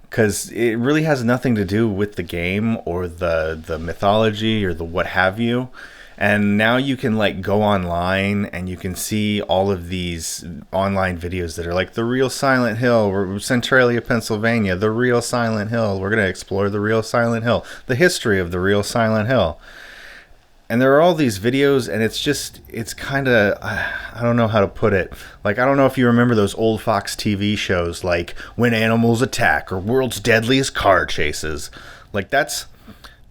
because it really has nothing to do with the game or the mythology or the what have you. And now you can like go online and you can see all of these online videos that are like the real Silent Hill, we're Centralia, Pennsylvania, the real Silent Hill. We're going to explore the real Silent Hill, the history of the real Silent Hill. And there are all these videos, and it's kind of, I don't know how to put it. Like, I don't know if you remember those old Fox TV shows, like When Animals Attack or World's Deadliest Car Chases. Like, that's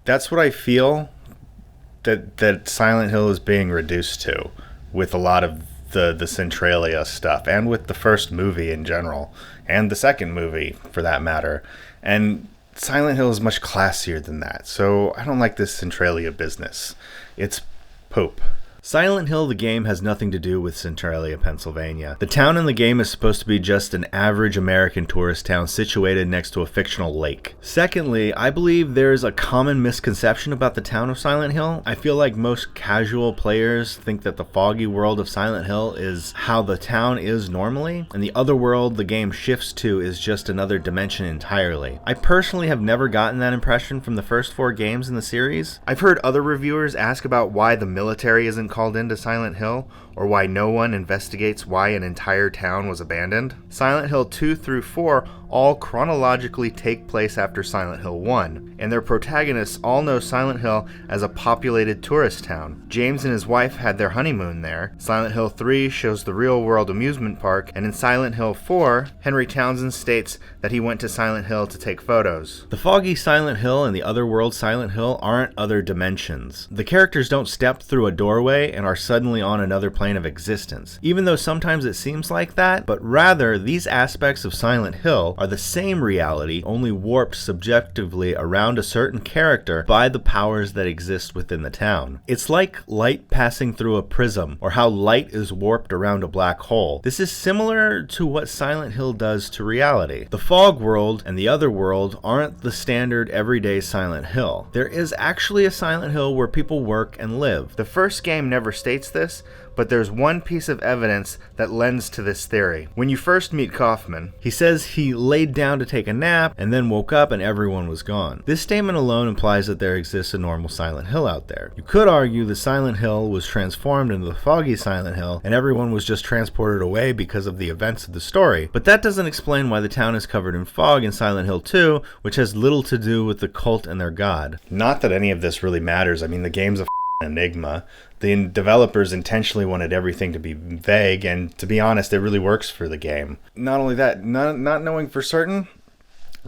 what I feel that Silent Hill is being reduced to with a lot of the Centralia stuff, and with the first movie in general, and the second movie, for that matter. And Silent Hill is much classier than that, so I don't like this Centralia business. It's poop. Silent Hill, the game, has nothing to do with Centralia, Pennsylvania. The town in the game is supposed to be just an average American tourist town situated next to a fictional lake. Secondly, I believe there's a common misconception about the town of Silent Hill. I feel like most casual players think that the foggy world of Silent Hill is how the town is normally, and the other world the game shifts to is just another dimension entirely. I personally have never gotten that impression from the first 4 games in the series. I've heard other reviewers ask about why the military isn't called into Silent Hill, or why no one investigates why an entire town was abandoned. Silent Hill 2 through 4 all chronologically take place after Silent Hill 1, and their protagonists all know Silent Hill as a populated tourist town. James and his wife had their honeymoon there. Silent Hill 3 shows the real-world amusement park, and in Silent Hill 4, Henry Townsend states that he went to Silent Hill to take photos. The foggy Silent Hill and the otherworld Silent Hill aren't other dimensions. The characters don't step through a doorway and are suddenly on another plane of existence, even though sometimes it seems like that, but rather these aspects of Silent Hill are the same reality, only warped subjectively around a certain character by the powers that exist within the town. It's like light passing through a prism, or how light is warped around a black hole. This is similar to what Silent Hill does to reality. The fog world and the other world aren't the standard everyday Silent Hill. There is actually a Silent Hill where people work and live. The first game never states this, but there's one piece of evidence that lends to this theory. When you first meet Kaufman, he says he laid down to take a nap and then woke up and everyone was gone. This statement alone implies that there exists a normal Silent Hill out there. You could argue the Silent Hill was transformed into the foggy Silent Hill and everyone was just transported away because of the events of the story, but that doesn't explain why the town is covered in fog in Silent Hill 2, which has little to do with the cult and their god. Not that any of this really matters. I mean, the game's a enigma. The developers intentionally wanted everything to be vague, and to be honest, it really works for the game. Not only that, not knowing for certain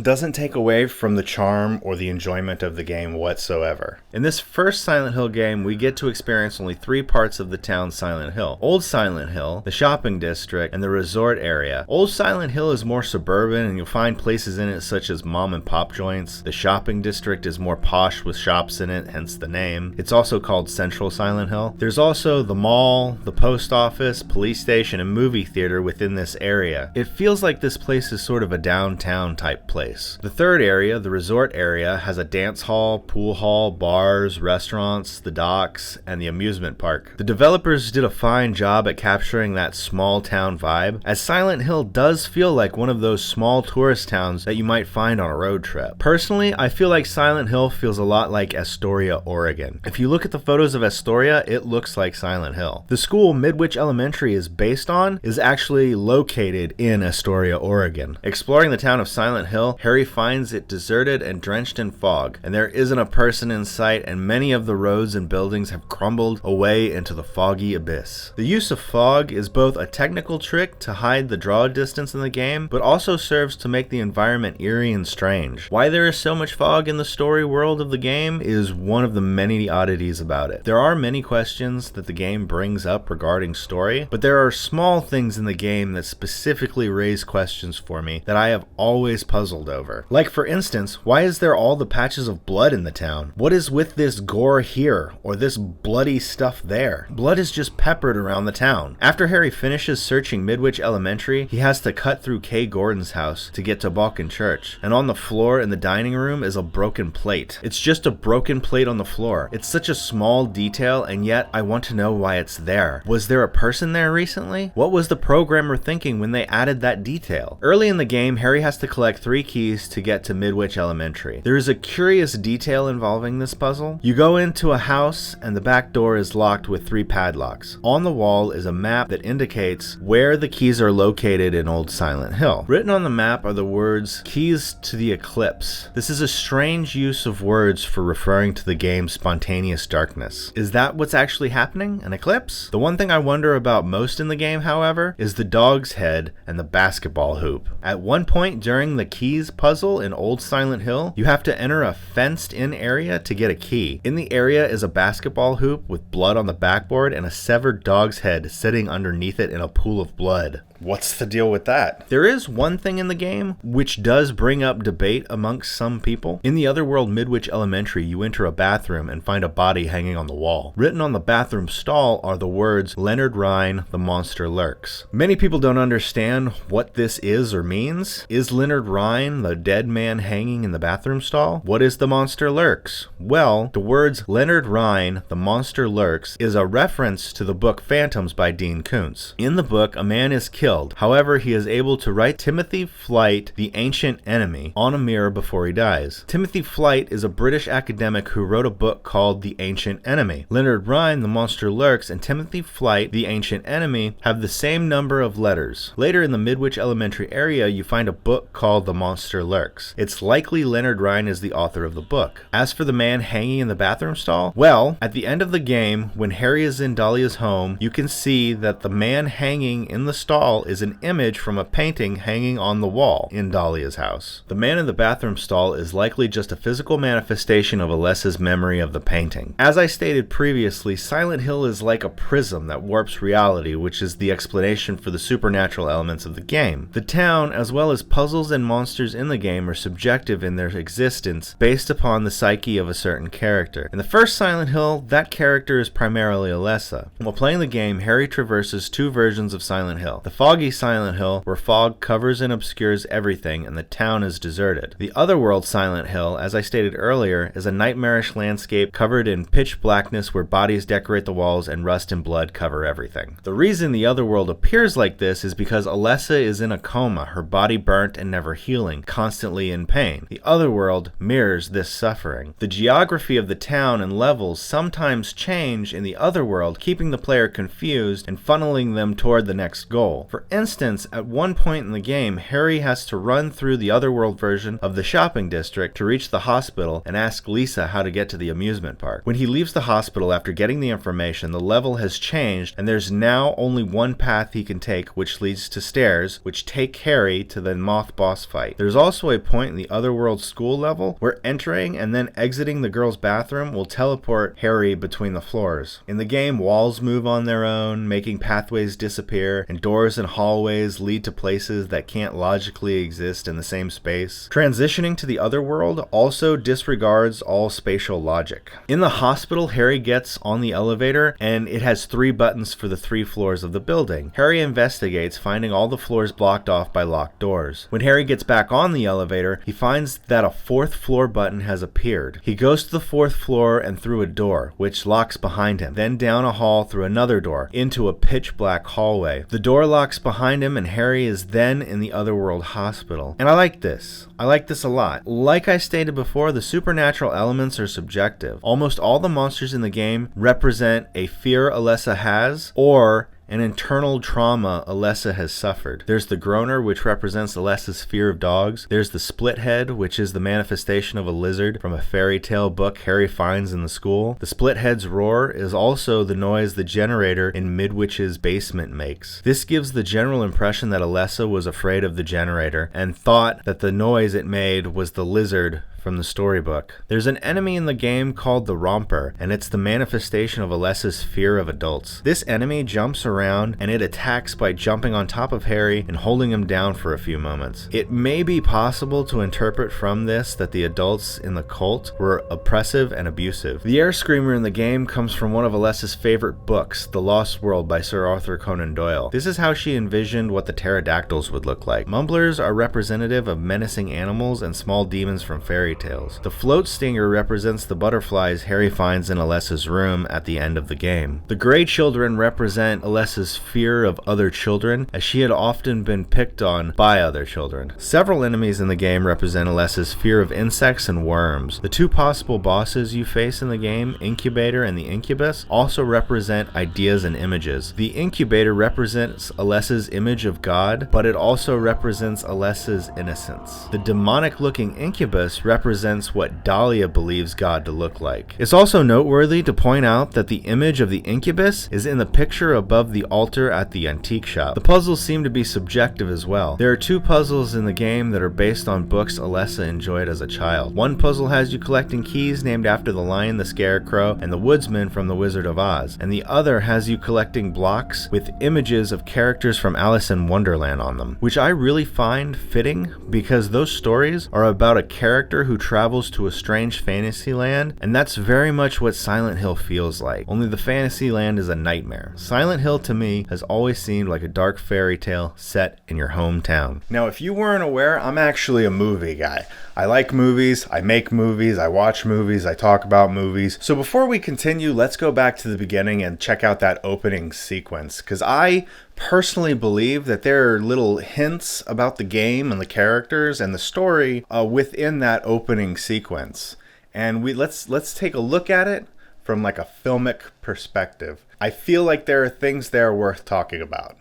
doesn't take away from the charm or the enjoyment of the game whatsoever. In this first Silent Hill game, we get to experience only 3 parts of the town Silent Hill. Old Silent Hill, the shopping district, and the resort area. Old Silent Hill is more suburban, and you'll find places in it such as mom and pop joints. The shopping district is more posh with shops in it, hence the name. It's also called Central Silent Hill. There's also the mall, the post office, police station, and movie theater within this area. It feels like this place is sort of a downtown type place. The third area, the resort area, has a dance hall, pool hall, bars, restaurants, the docks, and the amusement park. The developers did a fine job at capturing that small town vibe, as Silent Hill does feel like one of those small tourist towns that you might find on a road trip. Personally, I feel like Silent Hill feels a lot like Astoria, Oregon. If you look at the photos of Astoria, it looks like Silent Hill. The school Midwich Elementary is based on is actually located in Astoria, Oregon. Exploring the town of Silent Hill, Harry finds it deserted and drenched in fog, and there isn't a person in sight, and many of the roads and buildings have crumbled away into the foggy abyss. The use of fog is both a technical trick to hide the draw distance in the game, but also serves to make the environment eerie and strange. Why there is so much fog in the story world of the game is one of the many oddities about it. There are many questions that the game brings up regarding story, but there are small things in the game that specifically raise questions for me that I have always puzzled over. Like, for instance, why is there all the patches of blood in the town? What is with this gore here, or this bloody stuff there? Blood is just peppered around the town. After Harry finishes searching Midwich Elementary, he has to cut through Kay Gordon's house to get to Balkan Church, and on the floor in the dining room is a broken plate. It's just a broken plate on the floor. It's such a small detail, and yet I want to know why it's there. Was there a person there recently? What was the programmer thinking when they added that detail? Early in the game, Harry has to collect 3 keys to get to Midwich Elementary. There is a curious detail involving this puzzle. You go into a house and the back door is locked with 3 padlocks. On the wall is a map that indicates where the keys are located in Old Silent Hill. Written on the map are the words "Keys to the Eclipse." This is a strange use of words for referring to the game's spontaneous darkness. Is that what's actually happening? An eclipse? The one thing I wonder about most in the game, however, is the dog's head and the basketball hoop. At one point during the keys puzzle in Old Silent Hill, you have to enter a fenced-in area to get a key. In the area is a basketball hoop with blood on the backboard and a severed dog's head sitting underneath it in a pool of blood. What's the deal with that? There is one thing in the game which does bring up debate amongst some people. In the Otherworld Midwich Elementary, you enter a bathroom and find a body hanging on the wall. Written on the bathroom stall are the words, "Leonard Rhine, the monster lurks." Many people don't understand what this is or means. Is Leonard Rhine the dead man hanging in the bathroom stall? What is the monster lurks? Well, the words "Leonard Rhine, the monster lurks" is a reference to the book Phantoms by Dean Koontz. In the book, a man is killed. However, he is able to write Timothy Flight, the ancient enemy, on a mirror before he dies. Timothy Flight is a British academic who wrote a book called The Ancient Enemy. Leonard Rhine, the monster lurks, and Timothy Flight, the ancient enemy, have the same number of letters. Later in the Midwich Elementary area, you find a book called The Monster Lurks. It's likely Leonard Rhine is the author of the book. As for the man hanging in the bathroom stall, well, at the end of the game, when Harry is in Dahlia's home, you can see that the man hanging in the stall is an image from a painting hanging on the wall in Dahlia's house. The man in the bathroom stall is likely just a physical manifestation of Alessa's memory of the painting. As I stated previously, Silent Hill is like a prism that warps reality, which is the explanation for the supernatural elements of the game. The town, as well as puzzles and monsters in the game, are subjective in their existence based upon the psyche of a certain character. In the first Silent Hill, that character is primarily Alessa. While playing the game, Harry traverses two versions of Silent Hill. The foggy Silent Hill, where fog covers and obscures everything and the town is deserted. The Otherworld Silent Hill, as I stated earlier, is a nightmarish landscape covered in pitch blackness where bodies decorate the walls and rust and blood cover everything. The reason the Otherworld appears like this is because Alessa is in a coma, her body burnt and never healing, constantly in pain. The Otherworld mirrors this suffering. The geography of the town and levels sometimes change in the Otherworld, keeping the player confused and funneling them toward the next goal. For instance, at one point in the game, Harry has to run through the Otherworld version of the shopping district to reach the hospital and ask Lisa how to get to the amusement park. When he leaves the hospital after getting the information, the level has changed and there's now only one path he can take, which leads to stairs, which take Harry to the Moth boss fight. There's also a point in the Otherworld school level where entering and then exiting the girls' bathroom will teleport Harry between the floors. In the game, walls move on their own, making pathways disappear, and doors and hallways lead to places that can't logically exist in the same space. Transitioning to the Otherworld also disregards all spatial logic. In the hospital, Harry gets on the elevator and it has 3 buttons for the 3 floors of the building. Harry investigates, finding all the floors blocked off by locked doors. When Harry gets back on the elevator, he finds that a 4th floor button has appeared. He goes to the 4th floor and through a door, which locks behind him, then down a hall through another door, into a pitch black hallway. The door locks behind him and Harry is then in the Otherworld hospital. And I like this. I like this a lot. Like I stated before, the supernatural elements are subjective. Almost all the monsters in the game represent a fear Alessa has or an internal trauma Alessa has suffered. There's the Groaner, which represents Alessa's fear of dogs. There's the Split Head, which is the manifestation of a lizard from a fairy tale book Harry finds in the school. The Split Head's roar is also the noise the generator in Midwich's basement makes. This gives the general impression that Alessa was afraid of the generator and thought that the noise it made was the lizard from the storybook. There's an enemy in the game called the Romper, and it's the manifestation of Alessa's fear of adults. This enemy jumps around and it attacks by jumping on top of Harry and holding him down for a few moments. It may be possible to interpret from this that the adults in the cult were oppressive and abusive. The air screamer in the game comes from one of Alessa's favorite books, The Lost World by Sir Arthur Conan Doyle. This is how she envisioned what the pterodactyls would look like. Mumblers are representative of menacing animals and small demons from fairy tales. The float stinger represents the butterflies Harry finds in Alessa's room at the end of the game. The Grey Children represent Alessa's fear of other children, as she had often been picked on by other children. Several enemies in the game represent Alessa's fear of insects and worms. The 2 possible bosses you face in the game, Incubator and the Incubus, also represent ideas and images. The Incubator represents Alessa's image of God, but it also represents Alessa's innocence. The demonic-looking Incubus represents represents what Dahlia believes God to look like. It's also noteworthy to point out that the image of the incubus is in the picture above the altar at the antique shop. The puzzles seem to be subjective as well. There are 2 puzzles in the game that are based on books Alessa enjoyed as a child. One puzzle has you collecting keys named after the Lion, the Scarecrow, and the Woodsman from The Wizard of Oz, and the other has you collecting blocks with images of characters from Alice in Wonderland on them, which I really find fitting because those stories are about a character who travels to a strange fantasy land, and that's very much what Silent Hill feels like, only the fantasy land is a nightmare. Silent Hill to me has always seemed like a dark fairy tale set in your hometown. Now, if you weren't aware, I'm actually a movie guy. I like movies, I make movies, I watch movies, I talk about movies. So before we continue, let's go back to the beginning and check out that opening sequence, because I personally believe that there are little hints about the game and the characters and the story within that opening sequence. And let's take a look at it from like a filmic perspective. I feel like there are things there worth talking about.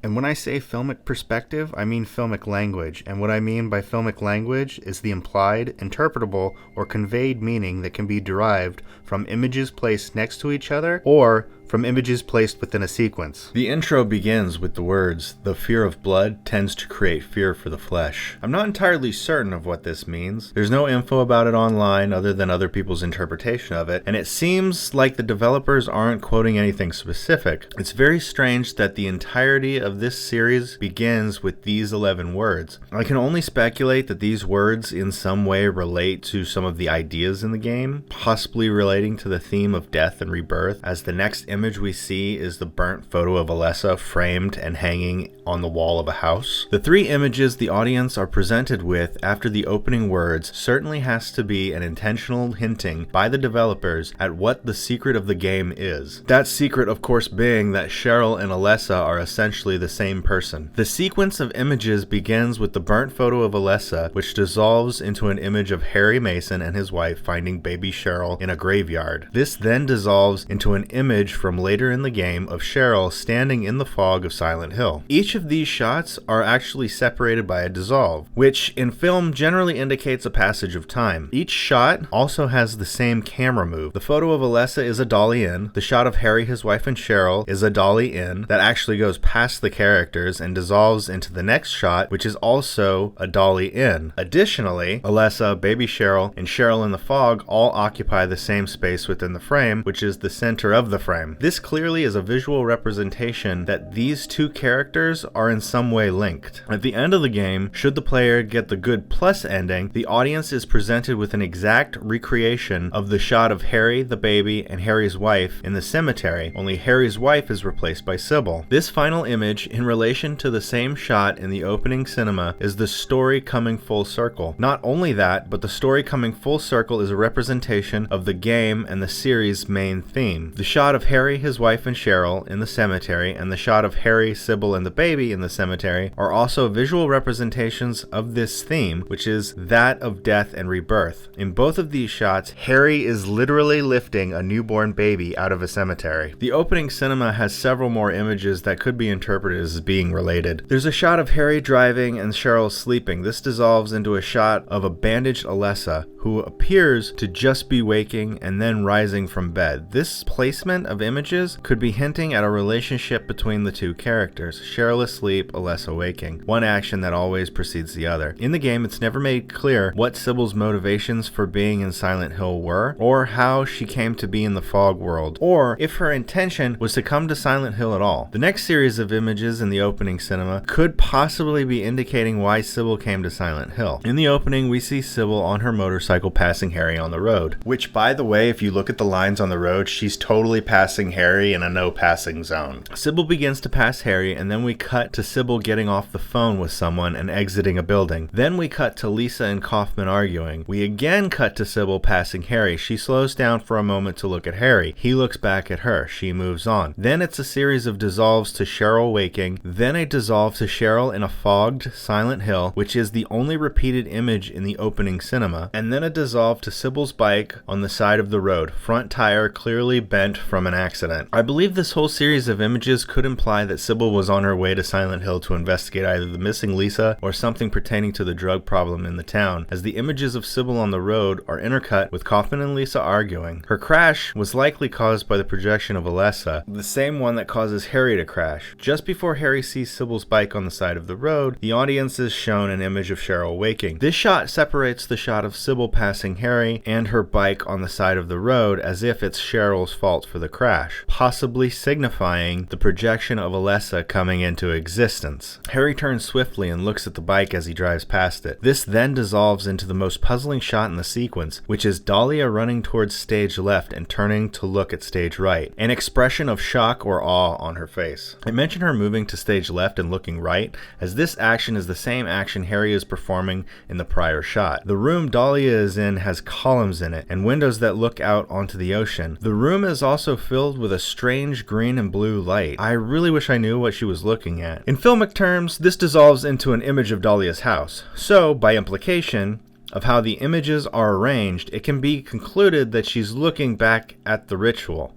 And when I say filmic perspective, I mean filmic language. And what I mean by filmic language is the implied, interpretable, or conveyed meaning that can be derived from images placed next to each other or from images placed within a sequence. The intro begins with the words, "The fear of blood tends to create fear for the flesh." I'm not entirely certain of what this means. There's no info about it online other than other people's interpretation of it, and it seems like the developers aren't quoting anything specific. It's very strange that the entirety of this series begins with these 11 words. I can only speculate that these words in some way relate to some of the ideas in the game, possibly relating to the theme of death and rebirth, as the next image we see is the burnt photo of Alessa framed and hanging on the wall of a house. The 3 images the audience are presented with after the opening words certainly has to be an intentional hinting by the developers at what the secret of the game is. That secret, of course, being that Cheryl and Alessa are essentially the same person. The sequence of images begins with the burnt photo of Alessa, which dissolves into an image of Harry Mason and his wife finding baby Cheryl in a graveyard. This then dissolves into an image from later in the game of Cheryl standing in the fog of Silent Hill. Each of these shots are actually separated by a dissolve, which in film generally indicates a passage of time. Each shot also has the same camera move. The photo of Alessa is a dolly in, the shot of Harry, his wife, and Cheryl is a dolly in that actually goes past the characters and dissolves into the next shot, which is also a dolly in. Additionally, Alessa, baby Cheryl, and Cheryl in the fog all occupy the same space within the frame, which is the center of the frame. This clearly is a visual representation that these 2 characters are in some way linked. At the end of the game, should the player get the good plus ending, the audience is presented with an exact recreation of the shot of Harry, the baby, and Harry's wife in the cemetery, only Harry's wife is replaced by Sybil. This final image, in relation to the same shot in the opening cinema, is the story coming full circle. Not only that, but the story coming full circle is a representation of the game and the series' main theme. The shot of Harry, his wife, and Cheryl in the cemetery, and the shot of Harry, Sybil, and the baby in the cemetery are also visual representations of this theme, which is that of death and rebirth. In both of these shots, Harry is literally lifting a newborn baby out of a cemetery. The opening cinema has several more images that could be interpreted as being related. There's a shot of Harry driving and Cheryl sleeping. This dissolves into a shot of a bandaged Alessa, who appears to just be waking and then rising from bed. This placement of images could be hinting at a relationship between the 2 characters, Cheryl asleep, Alessa waking, one action that always precedes the other. In the game, it's never made clear what Sybil's motivations for being in Silent Hill were, or how she came to be in the fog world, or if her intention was to come to Silent Hill at all. The next series of images in the opening cinema could possibly be indicating why Sybil came to Silent Hill. In the opening, we see Sybil on her motorcycle passing Harry on the road, which, by the way, if you look at the lines on the road, she's totally passing Harry in a no passing zone. Sybil begins to pass Harry, and then we cut to Sybil getting off the phone with someone and exiting a building. Then we cut to Lisa and Kaufman arguing. We again cut to Sybil passing Harry. She slows down for a moment to look at Harry. He looks back at her. She moves on. Then it's a series of dissolves to Cheryl waking, then a dissolve to Cheryl in a fogged Silent Hill, which is the only repeated image in the opening cinema, and then a dissolve to Sybil's bike on the side of the road, front tire clearly bent from an accident. accident. I believe this whole series of images could imply that Sybil was on her way to Silent Hill to investigate either the missing Lisa or something pertaining to the drug problem in the town, as the images of Sybil on the road are intercut with Kaufman and Lisa arguing. Her crash was likely caused by the projection of Alessa, the same one that causes Harry to crash. Just before Harry sees Sybil's bike on the side of the road, the audience is shown an image of Cheryl waking. This shot separates the shot of Sybil passing Harry and her bike on the side of the road as if it's Cheryl's fault for the crash, possibly signifying the projection of Alessa coming into existence. Harry turns swiftly and looks at the bike as he drives past it. This then dissolves into the most puzzling shot in the sequence, which is Dahlia running towards stage left and turning to look at stage right, an expression of shock or awe on her face. I mention her moving to stage left and looking right, as this action is the same action Harry is performing in the prior shot. The room Dahlia is in has columns in it and windows that look out onto the ocean. The room is also filled with a strange green and blue light. I really wish I knew what she was looking at. In filmic terms, this dissolves into an image of Dahlia's house. So, by implication of how the images are arranged, it can be concluded that she's looking back at the ritual,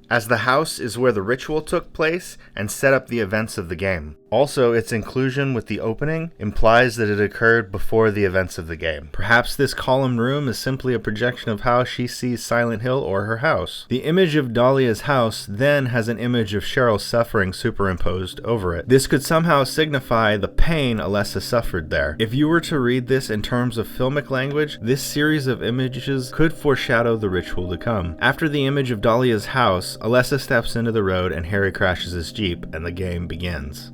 as the house is where the ritual took place and set up the events of the game. Also, its inclusion with the opening implies that it occurred before the events of the game. Perhaps this column room is simply a projection of how she sees Silent Hill or her house. The image of Dahlia's house then has an image of Cheryl's suffering superimposed over it. This could somehow signify the pain Alessa suffered there. If you were to read this in terms of filmic language, this series of images could foreshadow the ritual to come. After the image of Dahlia's house, Alessa steps into the road and Harry crashes his Jeep and the game begins.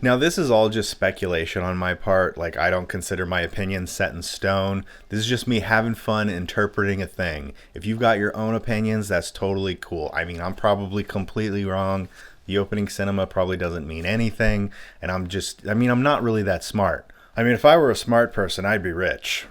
Now, this is all just speculation on my part. Like, I don't consider my opinion set in stone. This is just me having fun interpreting a thing. If you've got your own opinions, that's totally cool. I mean, I'm probably completely wrong. The opening cinema probably doesn't mean anything. And I'm not really that smart. I mean, if I were a smart person, I'd be rich.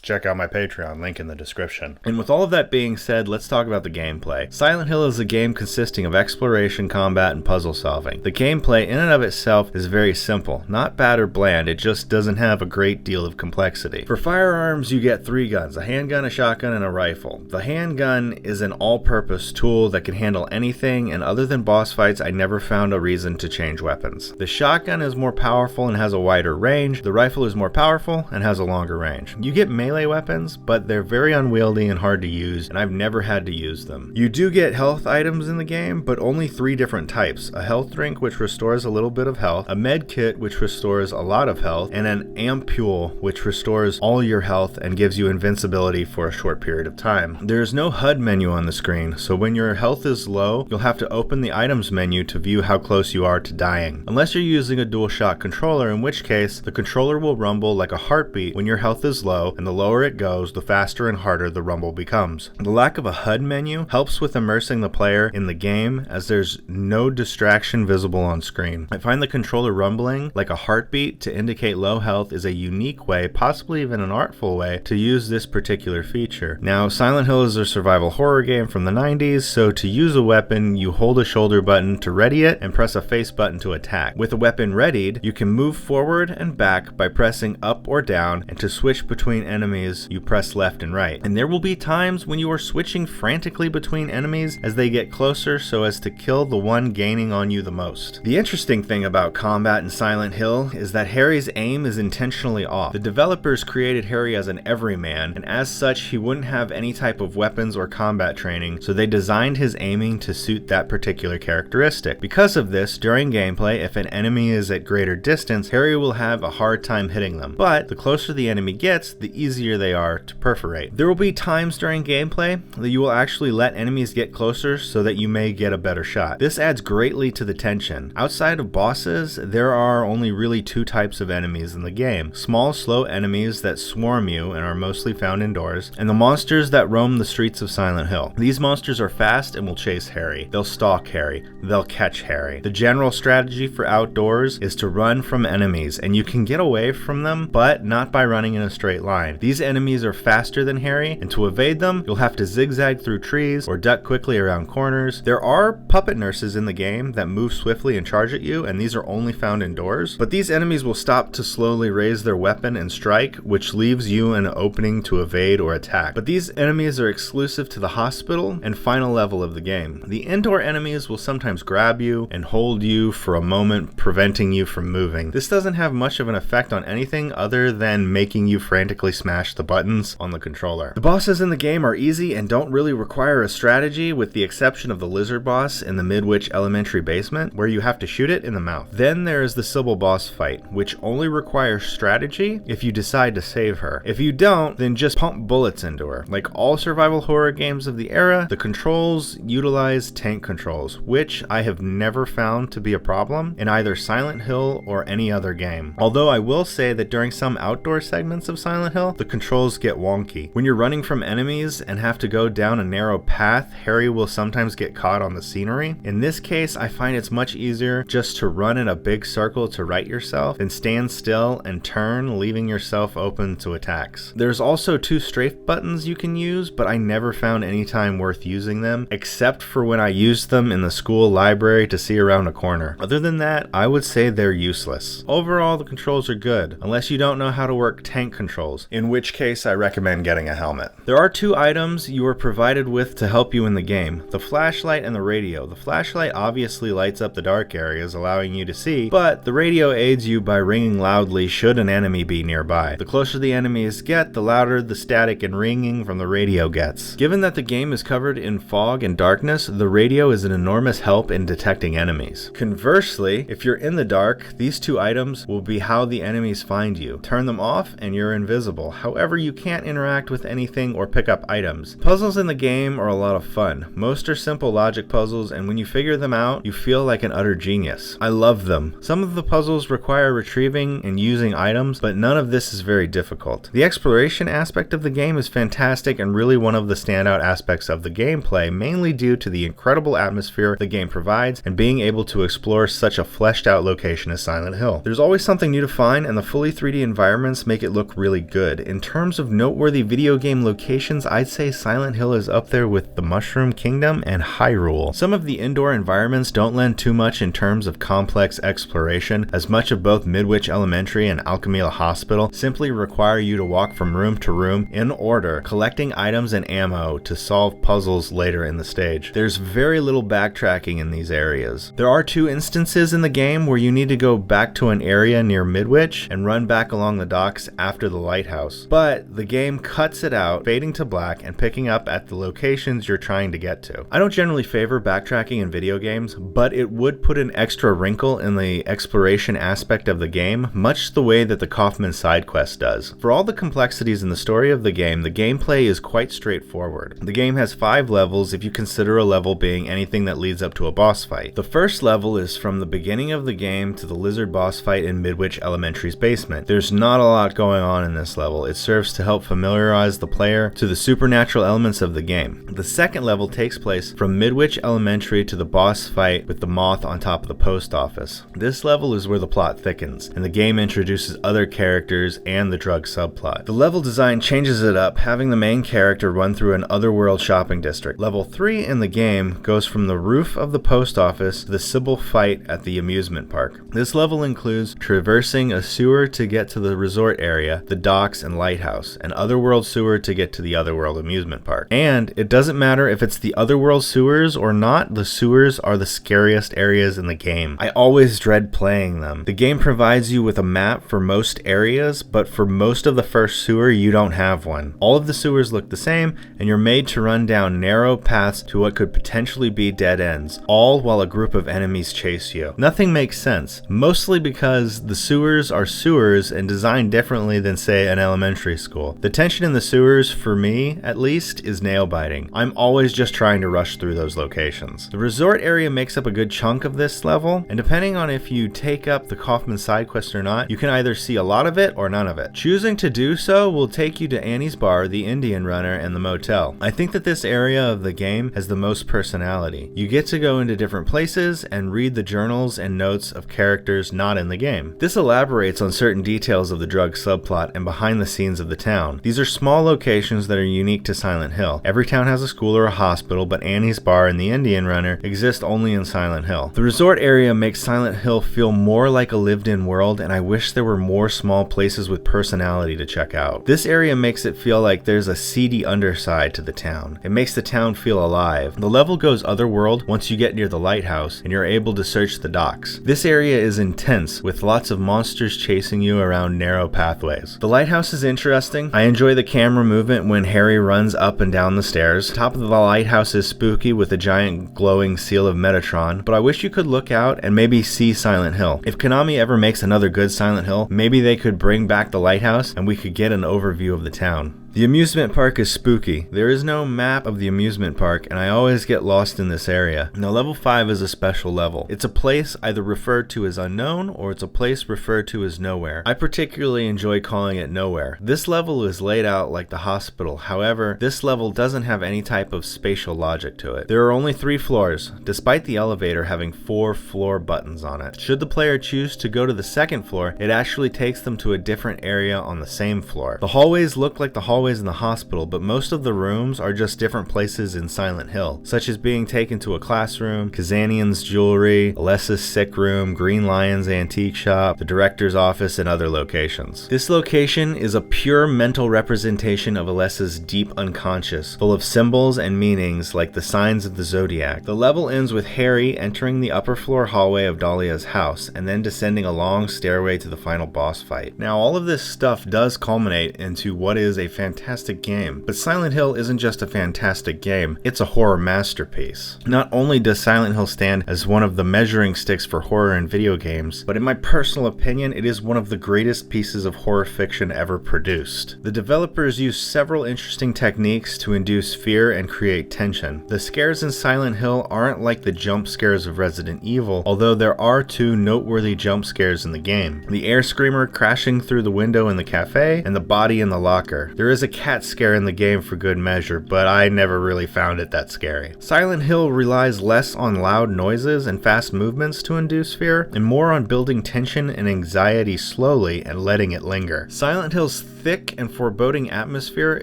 Check out my Patreon, link in the description. And with all of that being said, let's talk about the gameplay. Silent Hill is a game consisting of exploration, combat, and puzzle solving. The gameplay in and of itself is very simple, not bad or bland, it just doesn't have a great deal of complexity. For firearms, you get 3 guns, a handgun, a shotgun, and a rifle. The handgun is an all-purpose tool that can handle anything, and other than boss fights, I never found a reason to change weapons. The shotgun is more powerful and has a wider range. The rifle is more powerful and has a longer range. You get melee weapons, but they're very unwieldy and hard to use, and I've never had to use them. You do get health items in the game, but only 3 different types. A health drink, which restores a little bit of health, a med kit, which restores a lot of health, and an ampule, which restores all your health and gives you invincibility for a short period of time. There is no HUD menu on the screen, so when your health is low, you'll have to open the items menu to view how close you are to dying. Unless you're using a DualShock controller, in which case, the controller will rumble like a heartbeat when your health is low, and the lower it goes, the faster and harder the rumble becomes. The lack of a HUD menu helps with immersing the player in the game, as there's no distraction visible on screen. I find the controller rumbling like a heartbeat to indicate low health is a unique way, possibly even an artful way, to use this particular feature. Now, Silent Hill is a survival horror game from the 90s, so to use a weapon, you hold a shoulder button to ready it and press a face button to attack. With a weapon readied, you can move forward and back by pressing up or down, and to switch between enemies, you press left and right. And there will be times when you are switching frantically between enemies as they get closer so as to kill the one gaining on you the most. The interesting thing about combat in Silent Hill is that Harry's aim is intentionally off. The developers created Harry as an everyman, and as such he wouldn't have any type of weapons or combat training, so they designed his aiming to suit that particular characteristic. Because of this, during gameplay, if an enemy is at greater distance, Harry will have a hard time hitting them. But the closer the enemy gets, the easier they are to perforate. There will be times during gameplay that you will actually let enemies get closer so that you may get a better shot. This adds greatly to the tension. Outside of bosses, there are only really 2 types of enemies in the game. Small, slow enemies that swarm you and are mostly found indoors, and the monsters that roam the streets of Silent Hill. These monsters are fast and will chase Harry. They'll stalk Harry. They'll catch Harry. The general strategy for outdoors is to run from enemies, and you can get away from them, but not by running in a straight line. These enemies are faster than Harry, and to evade them, you'll have to zigzag through trees or duck quickly around corners. There are puppet nurses in the game that move swiftly and charge at you, and these are only found indoors. But these enemies will stop to slowly raise their weapon and strike, which leaves you an opening to evade or attack. But these enemies are exclusive to the hospital and final level of the game. The indoor enemies will sometimes grab you and hold you for a moment, preventing you from moving. This doesn't have much of an effect on anything other than making you frantically smash the buttons on the controller. The bosses in the game are easy and don't really require a strategy, with the exception of the lizard boss in the Midwich Elementary basement, where you have to shoot it in the mouth. Then there is the Sybil boss fight, which only requires strategy if you decide to save her. If you don't, then just pump bullets into her. Like all survival horror games of the era, the controls utilize tank controls, which I have never found to be a problem in either Silent Hill or any other game. Although I will say that during some outdoor segments of Silent Hill, the controls get wonky. When you're running from enemies and have to go down a narrow path, Harry will sometimes get caught on the scenery. In this case, I find it's much easier just to run in a big circle to right yourself than stand still and turn, leaving yourself open to attacks. There's also 2 strafe buttons you can use, but I never found any time worth using them, except for when I used them in the school library to see around a corner. Other than that, I would say they're useless. Overall, the controls are good, unless you don't know how to work tank controls, in which case I recommend getting a helmet. There are 2 items you are provided with to help you in the game: the flashlight and the radio. The flashlight obviously lights up the dark areas, allowing you to see, but the radio aids you by ringing loudly should an enemy be nearby. The closer the enemies get, the louder the static and ringing from the radio gets. Given that the game is covered in fog and darkness, the radio is an enormous help in detecting enemies. Conversely, if you're in the dark, these 2 items will be how the enemies find you. Turn them off and you're invisible. However, you can't interact with anything or pick up items. Puzzles in the game are a lot of fun. Most are simple logic puzzles, and when you figure them out, you feel like an utter genius. I love them. Some of the puzzles require retrieving and using items, but none of this is very difficult. The exploration aspect of the game is fantastic and really one of the standout aspects of the gameplay, mainly due to the incredible atmosphere the game provides and being able to explore such a fleshed out location as Silent Hill. There's always something new to find, and the fully 3D environments make it look really good. In terms of noteworthy video game locations, I'd say Silent Hill is up there with the Mushroom Kingdom and Hyrule. Some of the indoor environments don't lend too much in terms of complex exploration, as much of both Midwich Elementary and Alchemilla Hospital simply require you to walk from room to room in order, collecting items and ammo to solve puzzles later in the stage. There's very little backtracking in these areas. There are 2 instances in the game where you need to go back to an area near Midwich and run back along the docks after the lighthouse, but the game cuts it out, fading to black and picking up at the locations you're trying to get to. I don't generally favor backtracking in video games, but it would put an extra wrinkle in the exploration aspect of the game, much the way that the Kaufman side quest does. For all the complexities in the story of the gameplay is quite straightforward. The game has 5 levels if you consider a level being anything that leads up to a boss fight. The first level is from the beginning of the game to the lizard boss fight in Midwich Elementary's basement. There's not a lot going on in this level. It serves to help familiarize the player to the supernatural elements of the game. The second level takes place from Midwich Elementary to the boss fight with the moth on top of the post office. This level is where the plot thickens, and the game introduces other characters and the drug subplot. The level design changes it up, having the main character run through an otherworld shopping district. Level 3 in the game goes from the roof of the post office to the Sybil fight at the amusement park. This level includes traversing a sewer to get to the resort area, the docks and lighthouse, an otherworld sewer to get to the otherworld amusement park. And it doesn't matter if it's the otherworld sewers or not, the sewers are the scariest areas in the game. I always dread playing them. The game provides you with a map for most areas, but for most of the first sewer you don't have one. All of the sewers look the same, and you're made to run down narrow paths to what could potentially be dead ends, all while a group of enemies chase you. Nothing makes sense, mostly because the sewers are sewers and designed differently than, say, an elementary school. The tension in the sewers, for me at least, is nail-biting. I'm always just trying to rush through those locations. The resort area makes up a good chunk of this level, and depending on if you take up the Kaufman side quest or not, you can either see a lot of it or none of it. Choosing to do so will take you to Annie's Bar, the Indian Runner, and the motel. I think that this area of the game has the most personality. You get to go into different places and read the journals and notes of characters not in the game. This elaborates on certain details of the drug subplot and behind the scenes of the town. These are small locations that are unique to Silent Hill. Every town has a school or a hospital, but Annie's Bar and the Indian Runner exist only in Silent Hill. The resort area makes Silent Hill feel more like a lived-in world, and I wish there were more small places with personality to check out. This area makes it feel like there's a seedy underside to the town. It makes the town feel alive. The level goes otherworld once you get near the lighthouse and you're able to search the docks. This area is intense, with lots of monsters chasing you around narrow pathways. The lighthouse is interesting. I enjoy the camera movement when Harry runs up and down the stairs. Top of the lighthouse is spooky with a giant glowing seal of Metatron, but I wish you could look out and maybe see Silent Hill. If Konami ever makes another good Silent Hill, maybe they could bring back the lighthouse and we could get an overview of the town. The amusement park is spooky. There is no map of the amusement park, and I always get lost in this area. Now, level 5 is a special level. It's a place either referred to as unknown, or it's a place referred to as nowhere. I particularly enjoy calling it nowhere. This level is laid out like the hospital. However, this level doesn't have any type of spatial logic to it. There are only 3 floors, despite the elevator having 4 floor buttons on it. Should the player choose to go to the second floor, it actually takes them to a different area on the same floor. The hallways look like the hallways in the hospital, but most of the rooms are just different places in Silent Hill, such as being taken to a classroom, Kazanian's jewelry, Alessa's sick room, Green Lion's antique shop, the director's office, and other locations. This location is a pure mental representation of Alessa's deep unconscious, full of symbols and meanings like the signs of the zodiac. The level ends with Harry entering the upper floor hallway of Dahlia's house, and then descending a long stairway to the final boss fight. Now, all of this stuff does culminate into what is a fantastic game, but Silent Hill isn't just a fantastic game, it's a horror masterpiece. Not only does Silent Hill stand as one of the measuring sticks for horror in video games, but in my personal opinion, it is one of the greatest pieces of horror fiction ever produced. The developers use several interesting techniques to induce fear and create tension. The scares in Silent Hill aren't like the jump scares of Resident Evil, although there are 2 noteworthy jump scares in the game. The air screamer crashing through the window in the cafe, and the body in the locker. There is a cat scare in the game for good measure, but I never really found it that scary. Silent Hill relies less on loud noises and fast movements to induce fear, and more on building tension and anxiety slowly and letting it linger. Silent Hill's thick and foreboding atmosphere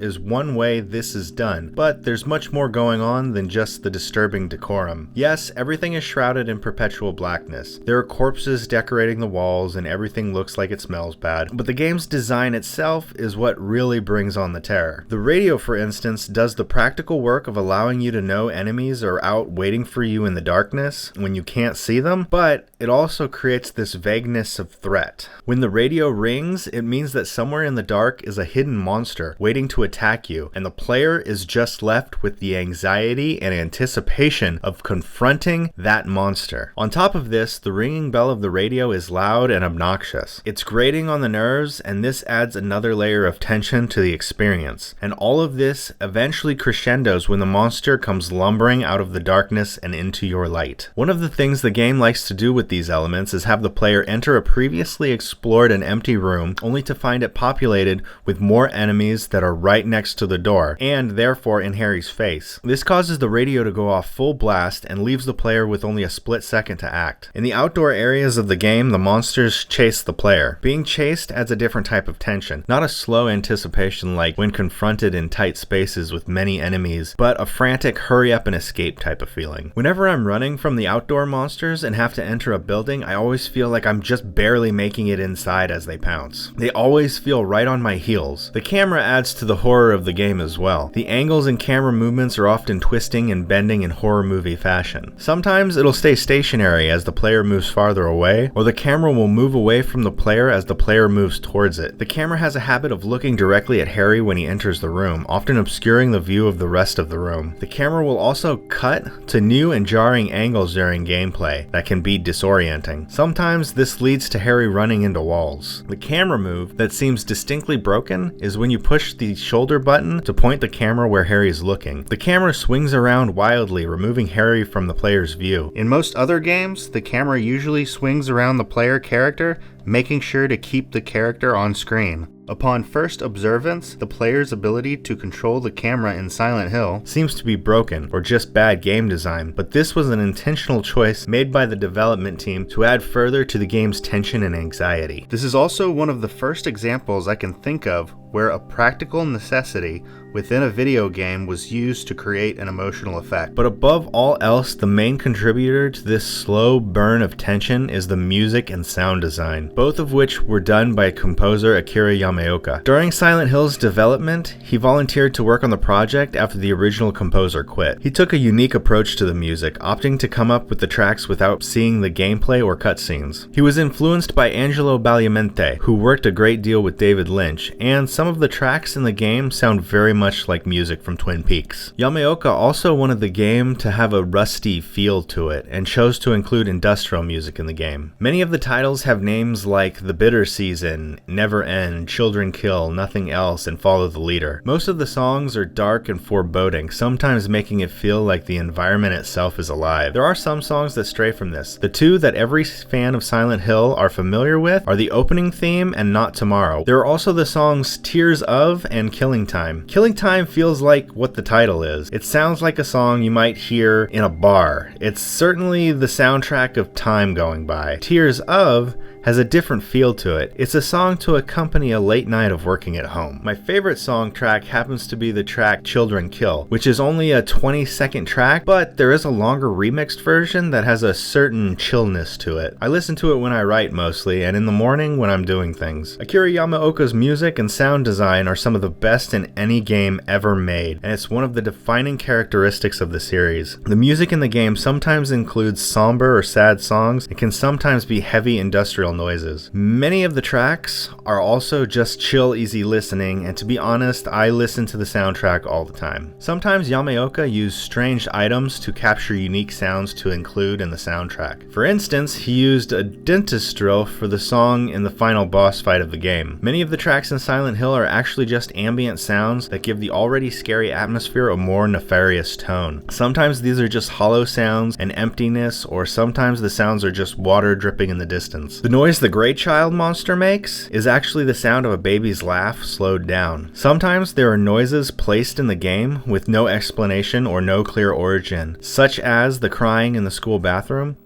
is one way this is done, but there's much more going on than just the disturbing decorum. Yes, everything is shrouded in perpetual blackness. There are corpses decorating the walls and everything looks like it smells bad, but the game's design itself is what really brings on the terror. The radio, for instance, does the practical work of allowing you to know enemies are out waiting for you in the darkness when you can't see them, but it also creates this vagueness of threat. When the radio rings, it means that somewhere in the dark is a hidden monster waiting to attack you, and the player is just left with the anxiety and anticipation of confronting that monster. On top of this, the ringing bell of the radio is loud and obnoxious. It's grating on the nerves, and this adds another layer of tension to the experience. And all of this eventually crescendos when the monster comes lumbering out of the darkness and into your light. One of the things the game likes to do with these elements is have the player enter a previously explored and empty room only to find it populated with more enemies that are right next to the door, and therefore in Harry's face. This causes the radio to go off full blast and leaves the player with only a split second to act. In the outdoor areas of the game, the monsters chase the player. Being chased adds a different type of tension, not a slow anticipation like when confronted in tight spaces with many enemies, but a frantic hurry up and escape type of feeling. Whenever I'm running from the outdoor monsters and have to enter a building, I always feel like I'm just barely making it inside as they pounce. They always feel right on my heels. The camera adds to the horror of the game as well. The angles and camera movements are often twisting and bending in horror movie fashion. Sometimes it'll stay stationary as the player moves farther away, or the camera will move away from the player as the player moves towards it. The camera has a habit of looking directly at Harry when he enters the room, often obscuring the view of the rest of the room. The camera will also cut to new and jarring angles during gameplay that can be disorienting. Sometimes this leads to Harry running into walls. The camera move that seems distinctly broken is when you push the shoulder button to point the camera where Harry is looking. The camera swings around wildly, removing Harry from the player's view. In most other games, the camera usually swings around the player character making sure to keep the character on screen. Upon first observance, the player's ability to control the camera in Silent Hill seems to be broken or just bad game design, but this was an intentional choice made by the development team to add further to the game's tension and anxiety. This is also one of the first examples I can think of where a practical necessity within a video game was used to create an emotional effect. But above all else, the main contributor to this slow burn of tension is the music and sound design, both of which were done by composer Akira Yamaoka. During Silent Hill's development, he volunteered to work on the project after the original composer quit. He took a unique approach to the music, opting to come up with the tracks without seeing the gameplay or cutscenes. He was influenced by Angelo Badalamenti, who worked a great deal with David Lynch, and some of the tracks in the game sound very much like music from Twin Peaks. Yamaoka also wanted the game to have a rusty feel to it, and chose to include industrial music in the game. Many of the titles have names like The Bitter Season, Never End, Children Kill, Nothing Else, and Follow the Leader. Most of the songs are dark and foreboding, sometimes making it feel like the environment itself is alive. There are some songs that stray from this. The two that every fan of Silent Hill are familiar with are the opening theme and Not Tomorrow. There are also the songs Tears of and Killing Time. Killing Time feels like what the title is. It sounds like a song you might hear in a bar. It's certainly the soundtrack of time going by. Tears of has a different feel to it. It's a song to accompany a late night of working at home. My favorite song track happens to be the track Children Kill, which is only a 20-second track, but there is a longer remixed version that has a certain chillness to it. I listen to it when I write mostly, and in the morning when I'm doing things. Akira Yamaoka's music and sound design are some of the best in any game ever made, and it's one of the defining characteristics of the series. The music in the game sometimes includes somber or sad songs, and can sometimes be heavy industrial noises. Many of the tracks are also just chill, easy listening, and to be honest, I listen to the soundtrack all the time. Sometimes Yamaoka used strange items to capture unique sounds to include in the soundtrack. For instance, he used a dentist drill for the song in the final boss fight of the game. Many of the tracks in Silent Hill are actually just ambient sounds that give the already scary atmosphere a more nefarious tone. Sometimes these are just hollow sounds and emptiness, or sometimes the sounds are just water dripping in the distance. The noise the Grey Child monster makes is actually the sound of a baby's laugh slowed down. Sometimes there are noises placed in the game with no explanation or no clear origin, such as the crying in the school bathroom,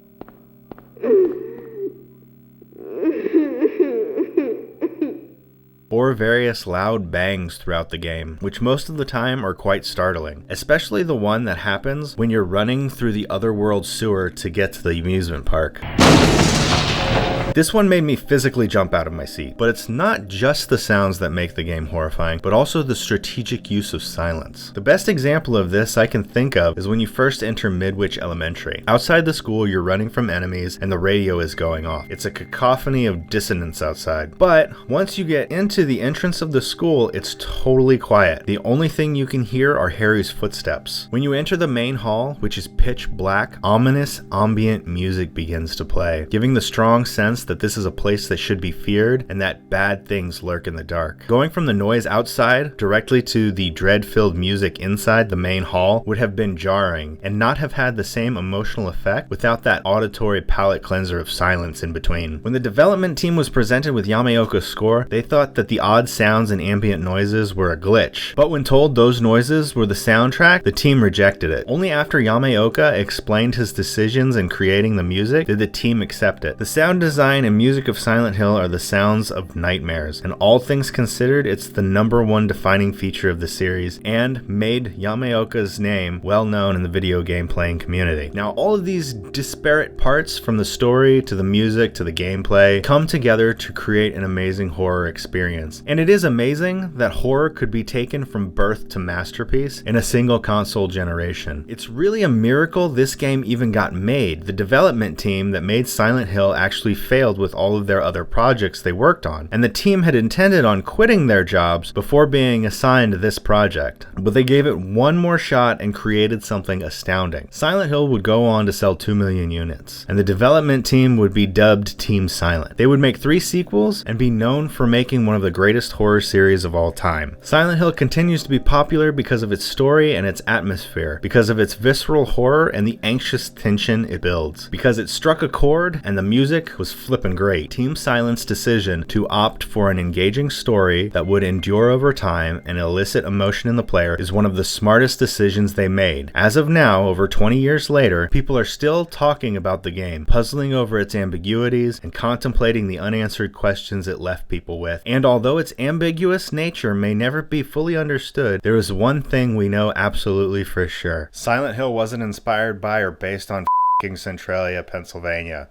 or various loud bangs throughout the game, which most of the time are quite startling, especially the one that happens when you're running through the otherworld sewer to get to the amusement park. This one made me physically jump out of my seat, but it's not just the sounds that make the game horrifying, but also the strategic use of silence. The best example of this I can think of is when you first enter Midwich Elementary. Outside the school, you're running from enemies and the radio is going off. It's a cacophony of dissonance outside. But once you get into the entrance of the school, it's totally quiet. The only thing you can hear are Harry's footsteps. When you enter the main hall, which is pitch black, ominous ambient music begins to play, giving the strong sense that this is a place that should be feared and that bad things lurk in the dark. Going from the noise outside directly to the dread-filled music inside the main hall would have been jarring and not have had the same emotional effect without that auditory palate cleanser of silence in between. When the development team was presented with Yamaoka's score, they thought that the odd sounds and ambient noises were a glitch, but when told those noises were the soundtrack, the team rejected it. Only after Yamaoka explained his decisions in creating the music did the team accept it. The sound design and music of Silent Hill are the sounds of nightmares, and all things considered, it's the #1 defining feature of the series and made Yamaoka's name well known in the video game playing community. Now, all of these disparate parts, from the story to the music to the gameplay, come together to create an amazing horror experience. And it is amazing that horror could be taken from birth to masterpiece in a single console generation. It's really a miracle this game even got made. The development team that made Silent Hill actually failed with all of their other projects they worked on, and the team had intended on quitting their jobs before being assigned this project, but they gave it one more shot and created something astounding. Silent Hill would go on to sell 2 million units, and the development team would be dubbed Team Silent. They would make 3 sequels and be known for making one of the greatest horror series of all time. Silent Hill continues to be popular because of its story and its atmosphere, because of its visceral horror and the anxious tension it builds, because it struck a chord and the music was flipped flippin' great. Team Silent's decision to opt for an engaging story that would endure over time and elicit emotion in the player is one of the smartest decisions they made. As of now, over 20 years later, people are still talking about the game, puzzling over its ambiguities and contemplating the unanswered questions it left people with. And although its ambiguous nature may never be fully understood, there is one thing we know absolutely for sure. Silent Hill wasn't inspired by or based on Centralia, Pennsylvania.